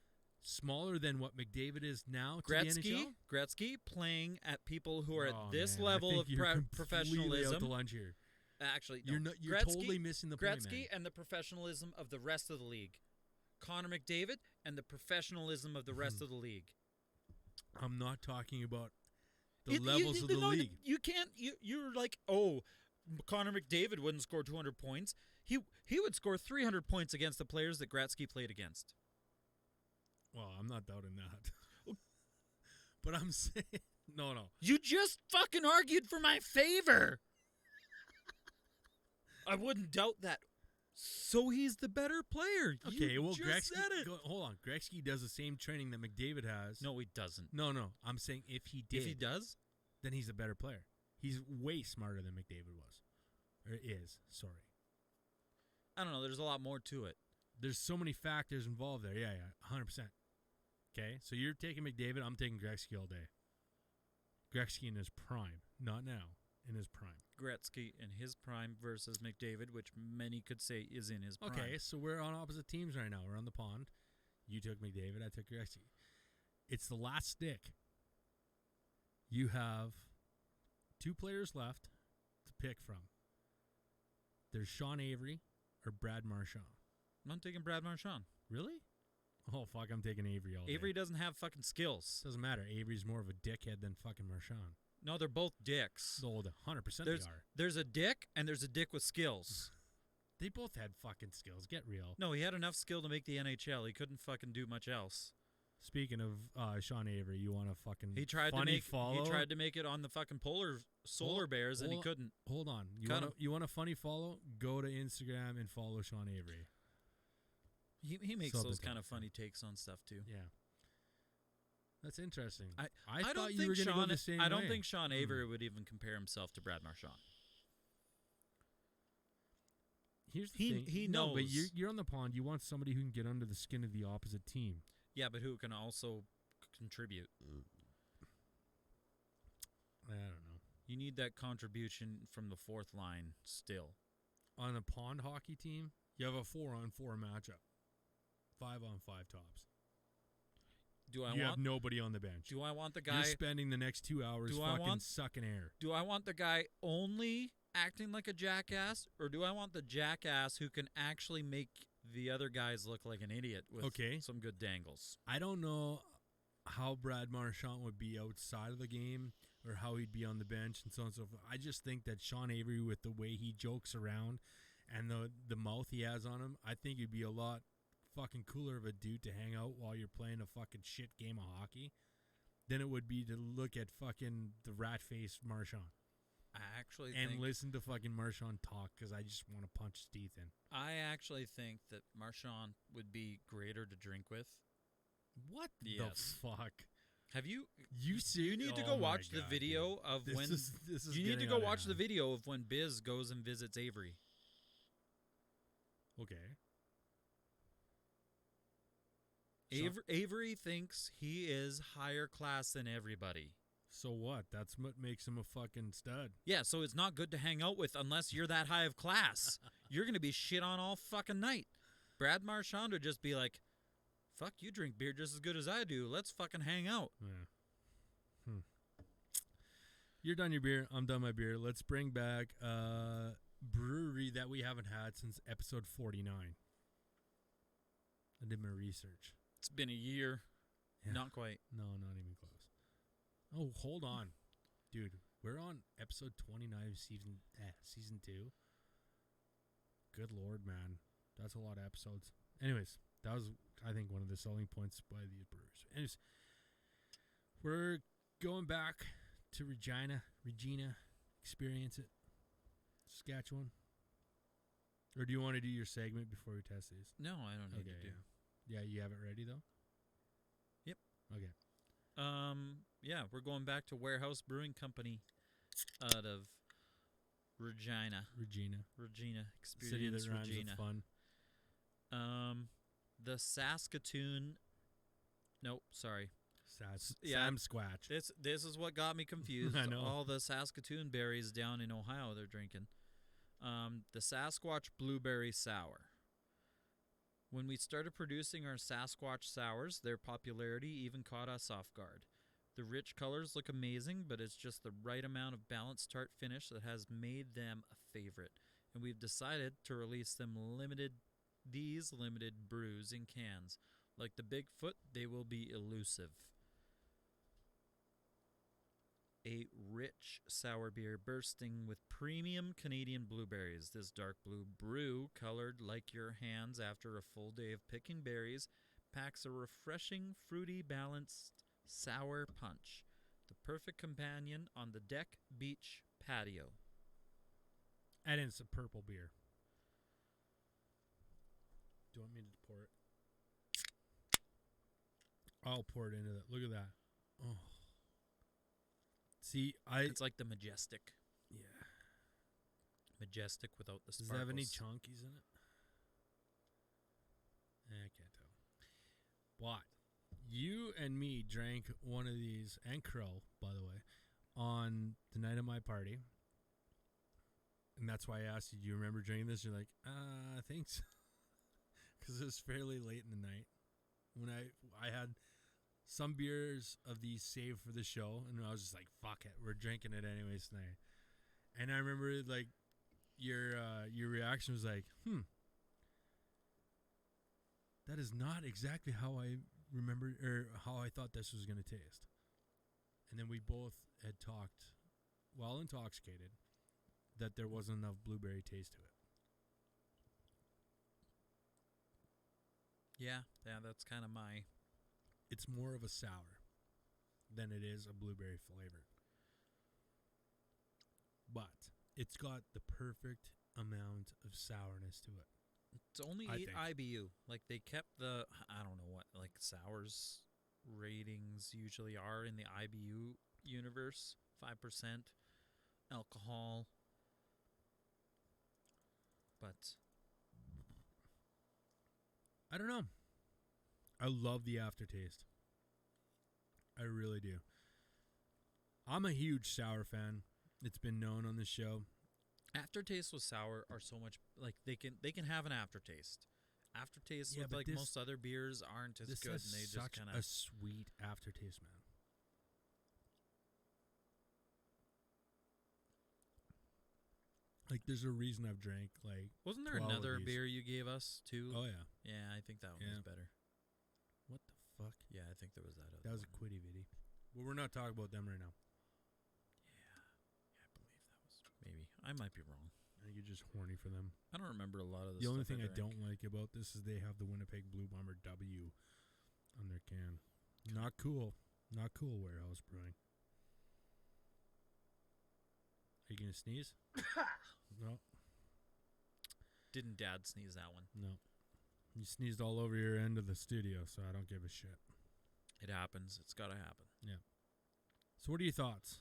smaller than what McDavid is now to the NHL? Gretzky playing at people who are Oh, at this man, I level think of you're completely out professionalism. to lunch here. Actually, no. You're Gretzky, totally missing the point, Gretzky man. and the professionalism of the rest of the league. Connor McDavid and the professionalism of the rest of the league. I'm not talking about the levels of the no, league. You can't. You're like, oh, Connor McDavid wouldn't score 200 points. He would score 300 points against the players that Gretzky played against. Well, I'm not doubting that. But I'm saying, no. You just fucking argued for my favor. I wouldn't doubt that. So he's the better player. Okay, You well, just Gretzky. said it. Hold on. Gretzky does the same training that McDavid has. No, he doesn't. No. I'm saying if he did, If he does, then he's a better player. He's way smarter than McDavid was. Or is. Sorry. I don't know. There's a lot more to it. There's so many factors involved there. Yeah, 100%. Okay, so you're taking McDavid. I'm taking Gretzky all day. Gretzky in his prime. Not now. In his prime. Gretzky in his prime versus McDavid, which many could say is in his prime. Okay, so we're on opposite teams right now. We're on the pond. You took McDavid. I took Gretzky. It's the last stick. You have 2 players left to pick from. There's Sean Avery or Brad Marchand. I'm taking Brad Marchand. Really? Oh, fuck, I'm taking Avery all day. Avery doesn't have fucking skills. Doesn't matter. Avery's more of a dickhead than fucking Marchand. No, they're both dicks. No, 100% There's they are. there's a dick and there's a dick with skills. They both had fucking skills. Get real. No, he had enough skill to make the NHL. He couldn't fucking do much else. Speaking of Sean Avery, you want a fucking He tried funny to make follow? he tried to make it on the fucking solar bears and he hold- couldn't. Hold on. Cut him. You want a funny follow? Go to Instagram and follow Sean Avery. He makes Something those kind like of funny takes on stuff too. Yeah. That's interesting. I thought don't you think were going to go Sean. the same I don't way. think Sean Avery would even compare himself to Brad Marchand. Here's the thing. He no, but knows. you're on the pond. You want somebody who can get under the skin of the opposite team. Yeah, but who can also contribute? I don't know. You need that contribution from the fourth line still. On a pond hockey team, you have a 4-on-4 matchup. 5-on-5 tops. Do I You want have nobody on the bench. Do I want the You're guy spending the next 2 hours Do I fucking want- sucking air. Do I want the guy only acting like a jackass, or do I want the jackass who can actually make the other guys look like an idiot with some good dangles? I don't know how Brad Marchand would be outside of the game or how he'd be on the bench and so on and so forth. I just think that Sean Avery, with the way he jokes around and the mouth he has on him, I think he'd be a lot fucking cooler of a dude to hang out while you're playing a fucking shit game of hockey than it would be to look at fucking the rat-faced Marchand. I actually And think listen to fucking Marchand talk because I just want to punch his teeth in. I actually think that Marchand would be greater to drink with. What Yes. the fuck? Have you? You You need to go watch the video of This when. is You need to getting go out of watch the hand. video of when Biz goes and visits Avery. Okay. Avery thinks he is higher class than everybody. So what? That's what makes him a fucking stud. Yeah, so it's not good to hang out with unless you're that high of class. You're going to be shit on all fucking night. Brad Marchand would just be like, fuck, you drink beer just as good as I do. Let's fucking hang out. Yeah. You're done your beer. I'm done my beer. Let's bring back a brewery that we haven't had since episode 49. I did my research. It's been a year. Yeah. Not quite. No, not even close. Oh, hold on. Dude, we're on episode 29 of season 2. Good Lord, man. That's a lot of episodes. Anyways, that was, I think, one of the selling points by these brewers. Anyways, we're going back to Regina, experience it, Saskatchewan. Or do you want to do your segment before we test these? No, I don't need to do. Yeah, you have it ready, though? Yep. Okay. Yeah, we're going back to Warehouse Brewing Company out of Regina. Experience City that rhymes Regina. with fun. The Saskatoon. Nope, sorry. Sam Squatch. This is what got me confused. I know. All the Saskatoon berries down in Ohio they're drinking. The Sasquatch Blueberry Sour. When we started producing our Sasquatch sours, their popularity even caught us off guard. The rich colors look amazing, but it's just the right amount of balanced tart finish that has made them a favorite. And we've decided to release them limited brews in cans. Like the Bigfoot, they will be elusive. A rich sour beer bursting with premium Canadian blueberries. This dark blue brew, colored like your hands after a full day of picking berries, packs a refreshing, fruity, balanced, sour punch. The perfect companion on the deck, beach, patio. And it's a purple beer. Do you want me to pour it? I'll pour it into that. Look at that. Oh. See, It's like the Majestic. Yeah. Majestic without the Does sparkles. it have any chunkies in it? I can't tell. But you and me drank one of these, and Crow, by the way, on the night of my party. And that's why I asked you, do you remember drinking this? You're like, I think so. Because it was fairly late in the night. When I had some beers of these saved for the show, and I was just like, fuck it, we're drinking it anyways tonight. And I remember, like, your reaction was like, that is not exactly how I remembered, or how I thought this was going to taste. And then we both had talked, while intoxicated, that there wasn't enough blueberry taste to it. Yeah, that's kind of my... It's more of a sour than it is a blueberry flavor. But it's got the perfect amount of sourness to it. It's only I 8 think. IBU. Like, they kept the, I don't know what, like, sours ratings usually are in the IBU universe. 5% alcohol. But I don't know. I love the aftertaste. I really do. I'm a huge sour fan. It's been known on the show. Aftertaste with sour are so much like they can have an aftertaste. Aftertaste with like most other beers aren't as this good, has and they just such kind a of sweet aftertaste, man. Like, there's a reason I've drank like. Wasn't there 12 of another these. beer you gave us too? Oh yeah. Yeah, I think that one Yeah. was better. What the fuck? Yeah, I think there was that other That was a one. Quiddy Viddy. Well, we're not talking about them right now. Yeah, I believe that was maybe. I might be wrong. I think you're just horny for them. I don't remember a lot of The only stuff thing I drank. don't like about this is they have the Winnipeg Blue Bomber W on their can. Not cool. Not cool, Warehouse Brewing. Are you going to sneeze? No. Didn't Dad sneeze that one? No. You sneezed all over your end of the studio, so I don't give a shit. It happens. It's got to happen. So what are your thoughts?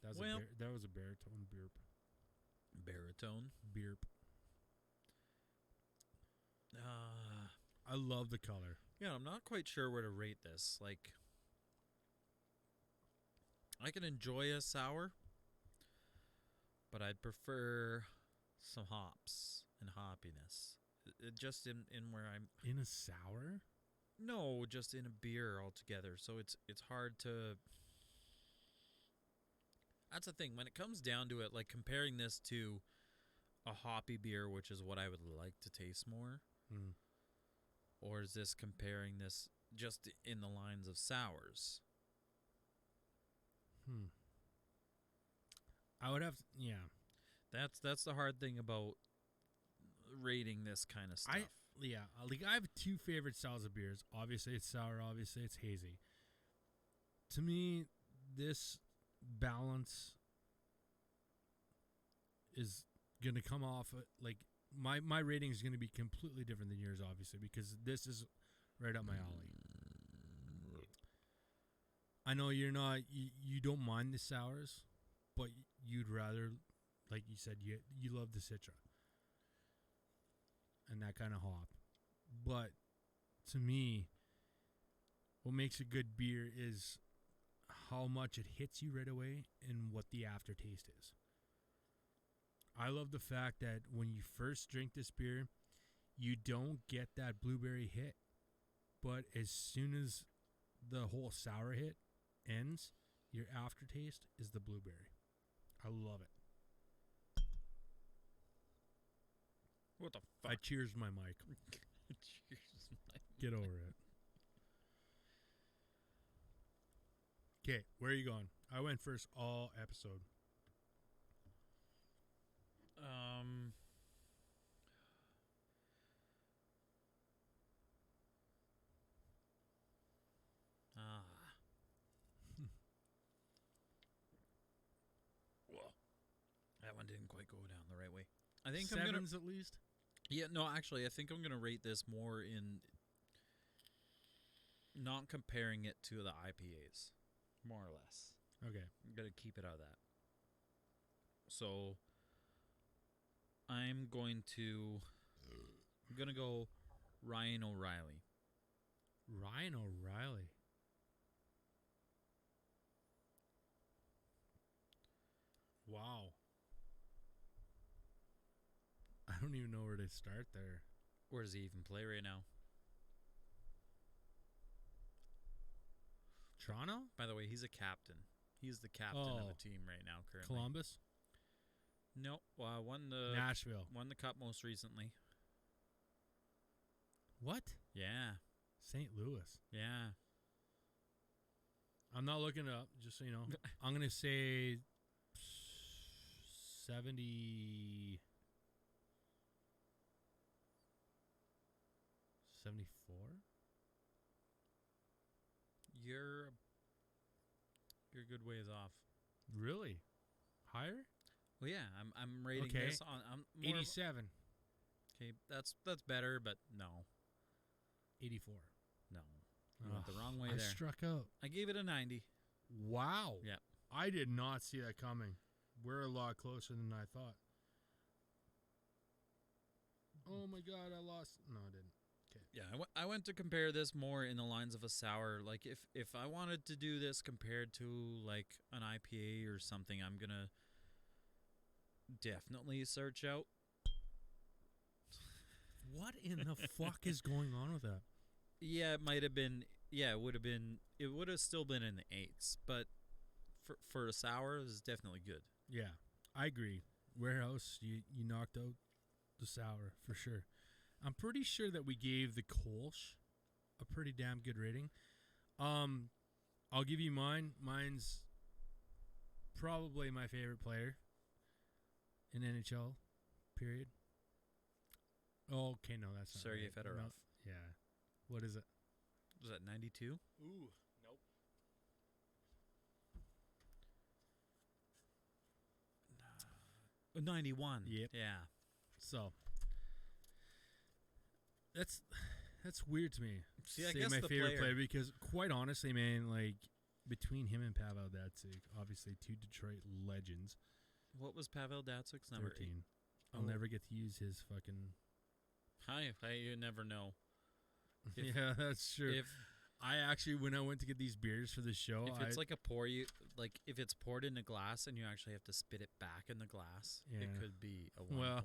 That was, Well- that was a baritone burp. Baritone. Burp. Uh, I love the color. yeah, I'm not quite sure where to rate this. Like, I can enjoy a sour, but I'd prefer some hops and hoppiness. Just in where I'm. In a sour? No, just in a beer altogether. So it's hard to. That's the thing. When it comes down to it, like comparing this to a hoppy beer, which is what I would like to taste more, Mm. or is this comparing this just in the lines of sours? I would have to, yeah. That's the hard thing about rating this kind of stuff. I have two favorite styles of beers. Obviously, it's sour. Obviously, it's hazy. To me, this balance is going to come off like my rating is going to be completely different than yours, obviously, because this is right up my alley. I know you're not you don't mind the sours, but you'd rather, like you said, you love the Citra and that kind of hop. But to me, what makes a good beer is how much it hits you right away and what the aftertaste is. I love the fact that when you first drink this beer, you don't get that blueberry hit, but as soon as the whole sour hit ends, your aftertaste is the blueberry. I love it. What the I cheers my mic. Cheers, Get over it. Okay, where are you going? I went first all episode. Well, that one didn't quite go down the right way. I think Sevens I'm gonna. at least. Yeah, no, actually, I think I'm gonna rate this more in not comparing it to the IPAs, more or less. Okay. I'm gonna keep it out of that. So I'm gonna go Ryan O'Reilly. Ryan O'Reilly. Wow. I don't even know where to start there. Where does he even play right now? Toronto? By the way, he's a captain. He's the captain of the team right now currently. Columbus? No, won Nashville. the cup most recently. What? Yeah, St. Louis. yeah. I'm not looking it up, just so you know. I'm going to say 70... 74? You're a good ways off. Really? Higher? Well, yeah, I'm rating Okay. this on. I'm more 87. Okay, that's better, but no, 84. no. You went the wrong way I there. struck out. I gave it a 90. Wow. Yeah. I did not see that coming. We're a lot closer than I thought. oh my god, I lost. No, I didn't. Okay. Yeah, I went to compare this more in the lines of a sour. Like, if I wanted to do this compared to, like, an IPA or something, I'm going to definitely search out. What in the fuck is going on with that? Yeah, it might have been. Yeah, it would have still been in the 8s. But for a sour, this is definitely good. Yeah, I agree. Warehouse, you knocked out the sour for sure. I'm pretty sure that we gave the kolsch a pretty damn good rating. I'll give you mine. Mine's probably my favorite player in NHL, period. Oh, okay, no, that's not Sergei right. Fedorov. No, yeah. What is it? Was that 92? Ooh, nope. 91. Yep. Yeah. So that's weird to me. See, I say guess my the favorite player- player because quite honestly, man, like between him and Pavel Datsyuk, obviously two Detroit legends. What was Pavel Datsuk's number? 13. 8? I'll never get to use his fucking. You never know. Yeah, that's true. If I actually, when I went to get these beers for the show, if it's like a pour, if it's poured in a glass and you actually have to spit it back in the glass, Yeah. it could be a 1.3 Well,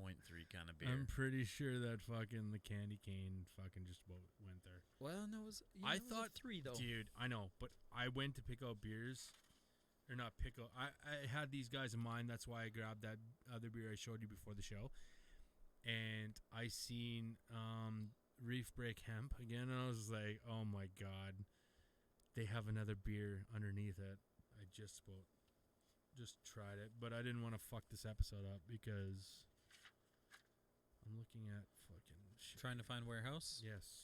kind of beer. I'm pretty sure that fucking the candy cane fucking just about went there. Well, no, it was. I it was a thought 3 though. Dude, I know, but I went to pick out beers, or not pick out. I had these guys in mind. That's why I grabbed that other beer I showed you before the show, and I seen Reef Break Hemp again, and I was like, oh my god, they have another beer underneath it. I just tried it, but I didn't want to fuck this episode up because I'm looking at fucking shit. Trying to find warehouse. Yes.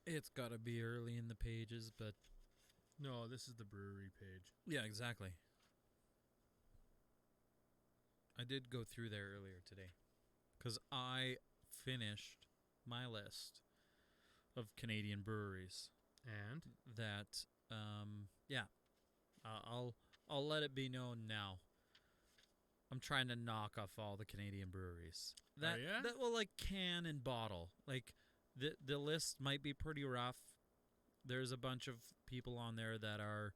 It's got to be early in the pages, but No, this is the brewery page. yeah, exactly. I did go through there earlier today because I finished my list of Canadian breweries. And That, yeah, I'll let it be known now. I'm trying to knock off all the Canadian breweries. That yeah? that will like can and bottle. Like the list might be pretty rough. There's a bunch of people on there that are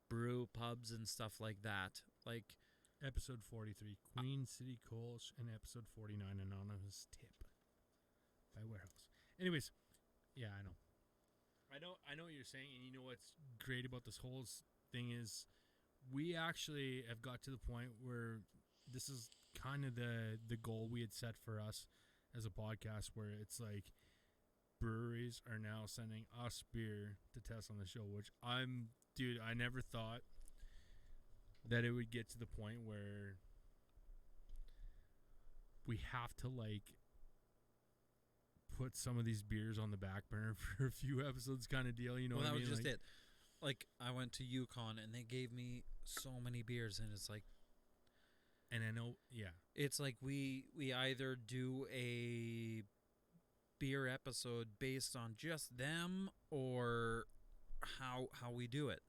brew pubs and stuff like that. Like episode 43, Queen City Kolsch, and episode 49, Anonymous Tip by Warehouse. Anyways, yeah, I know what you're saying, and you know what's great about this whole thing is we actually have got to the point where this is kind of the goal we had set for us as a podcast, where it's like breweries are now sending us beer to test on the show, which I never thought that it would get to the point where we have to like put some of these beers on the back burner for a few episodes kind of deal, you know well, what I that mean? was just Like, it. Like I went to Yukon and they gave me so many beers, and it's like and I know, yeah. it's like we either do a beer episode based on just them or how we do it.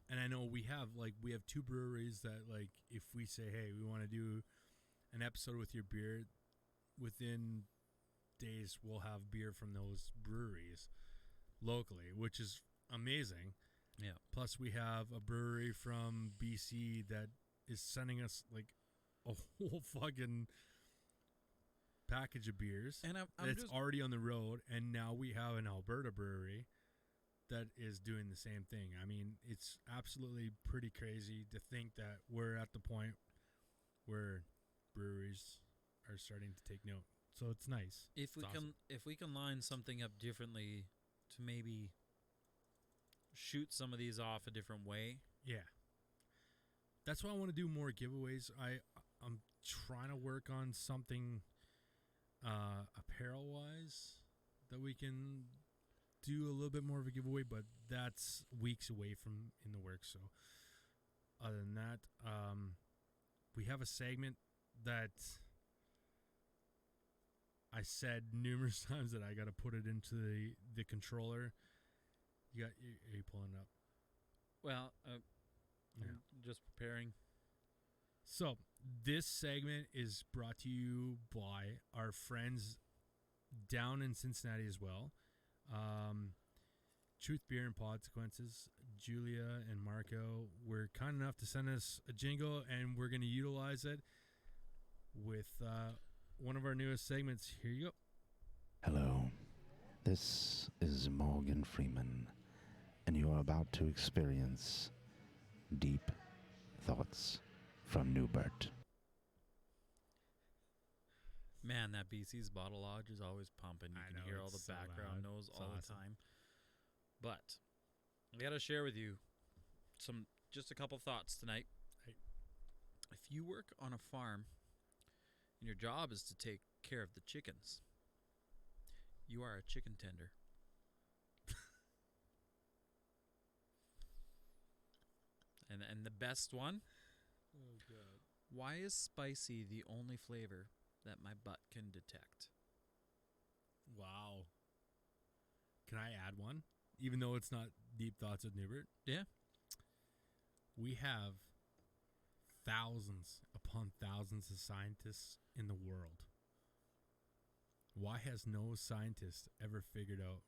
And I know we have two breweries that, like, if we say, hey, we want to do an episode with your beer, within days we'll have beer from those breweries locally, which is amazing. Yeah. Plus we have a brewery from BC that is sending us like a whole fucking package of beers. And I'm It's just already on the road, and now we have an Alberta brewery that is doing the same thing. I mean, it's absolutely pretty crazy to think that we're at the point where breweries are starting to take note. So it's nice. if we It's can awesome. if we can line something up differently to maybe shoot some of these off a different way. Yeah. That's why I want to do more giveaways. I'm trying to work on something apparel wise that we can do a little bit more of a giveaway, but that's weeks away from in the works. So other than that, we have a segment that I said numerous times that I got to put it into the controller. Are you pulling it up? Well, Yeah. I'm just preparing. So This segment is brought to you by our friends down in Cincinnati as well. Truth Beer and Consequences. Julia and Marco were kind enough to send us a jingle, and we're going to utilize it with one of our newest segments. Here you go. Hello, this is Morgan Freeman, and you are about to experience Deep Thoughts from Newbert. Man, that BC's Bottle Lodge is always pumping. You I can know, hear all it's the so background loud. noise It's all awesome. the time. But I got to share with you just a couple thoughts tonight. Hey. If you work on a farm and your job is to take care of the chickens, you are a chicken tender. And the best one, Oh, God. why is spicy the only flavor that my butt can detect? Wow. Can I add one? Even though it's not Deep Thoughts with Newbert? Yeah. We have thousands upon thousands of scientists in the world. Why has no scientist ever figured out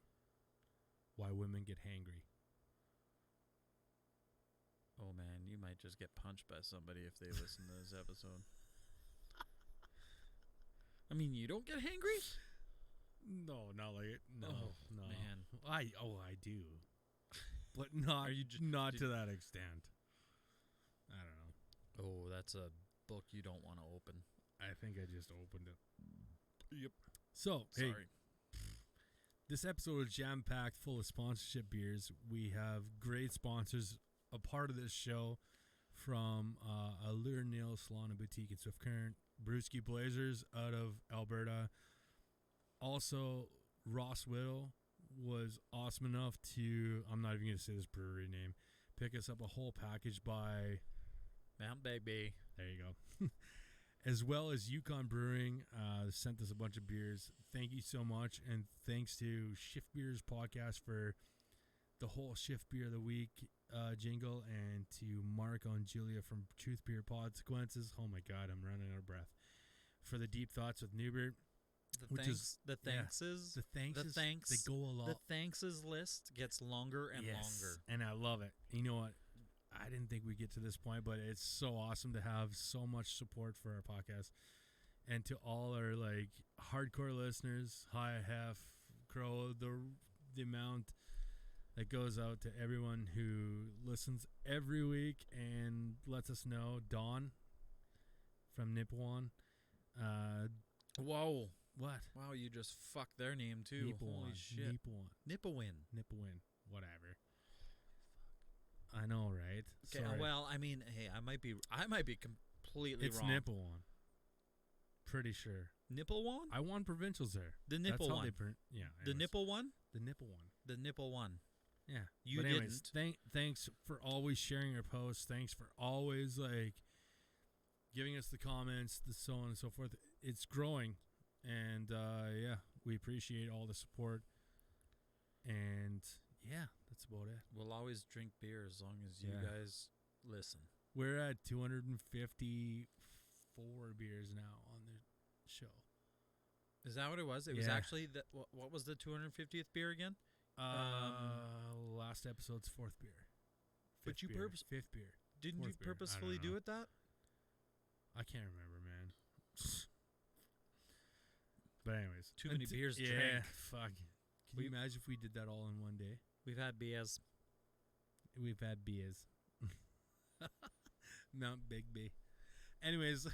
why women get hangry? Oh man, you might just get punched by somebody if they listen to this episode. I mean, you don't get hangry? No, not like it. No, Oh, no. man. I do, but not. Are you ju- not did- to that extent? I don't know. Oh, that's a book you don't want to open. I think I just opened it. Yep. So, hey, Sorry. this episode is jam-packed full of sponsorship beers. We have great sponsors a part of this show from Allure Nail Salon and Boutique in Swift Current, Brewski Blazers out of Alberta. Also, Ross Whittle was awesome enough to, I'm not even going to say this brewery name, pick us up a whole package by, Mount Baby. there you go, as well as Yukon Brewing sent us a bunch of beers. Thank you so much, and thanks to Shift Beers Podcast for the whole Shift Beer of the Week jingle, and to Marco and Julia from Truth Beer Consequences. Oh my God, I'm running out of breath. For the Deep Thoughts with Newbert. Which is- The thankses. The thanks, The thanks- they go a lot. The thankses list gets longer and longer. And I love it. You know what? I didn't think we'd get to this point, but it's so awesome to have so much support for our podcast. And to all our like hardcore listeners, High Half Crow, the amount that goes out to everyone who listens every week and lets us know. Dawn from Nipawin. Whoa. What? Wow, you just fucked their name too. Holy shit. Nipawin. Nipawin. Whatever. I know, right? Okay, Sorry. well, I mean, hey, I might be completely It's wrong. Nipawin. Pretty sure. Nipple I won provincials there. The That's nipple how one. yeah. The anyways. nipple one? The nipple one. The nipple one. Yeah. You But anyways, didn't. Thanks for always sharing your posts. Thanks for always like giving us the comments, the so on and so forth. It's growing, and yeah, we appreciate all the support. And yeah, that's about it. We'll always drink beer as long as you Yeah. guys listen. We're at 254 beers now on the show. Is that what it was? It was Yeah. actually what was the 250th beer again? Last episode's fourth beer. But you fifth beer. Didn't Fourth you beer. I don't purposefully do know. it that? I can't remember, man. But anyways, Too many beers Yeah, drank. fuck. Can you imagine if we did that all in one day? We've had BS. We've had beers. Mount Big B. Anyways,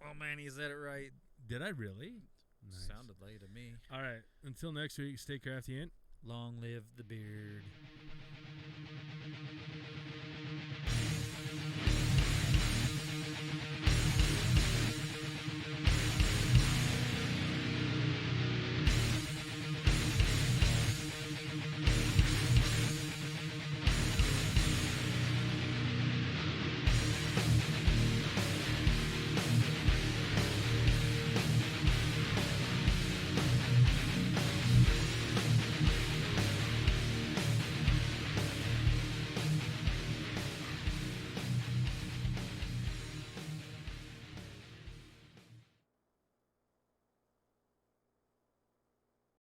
Oh man, he said it right. did I really? Nice. Sounded like to me. All right. Until next week, stay crafty and Long live the beard.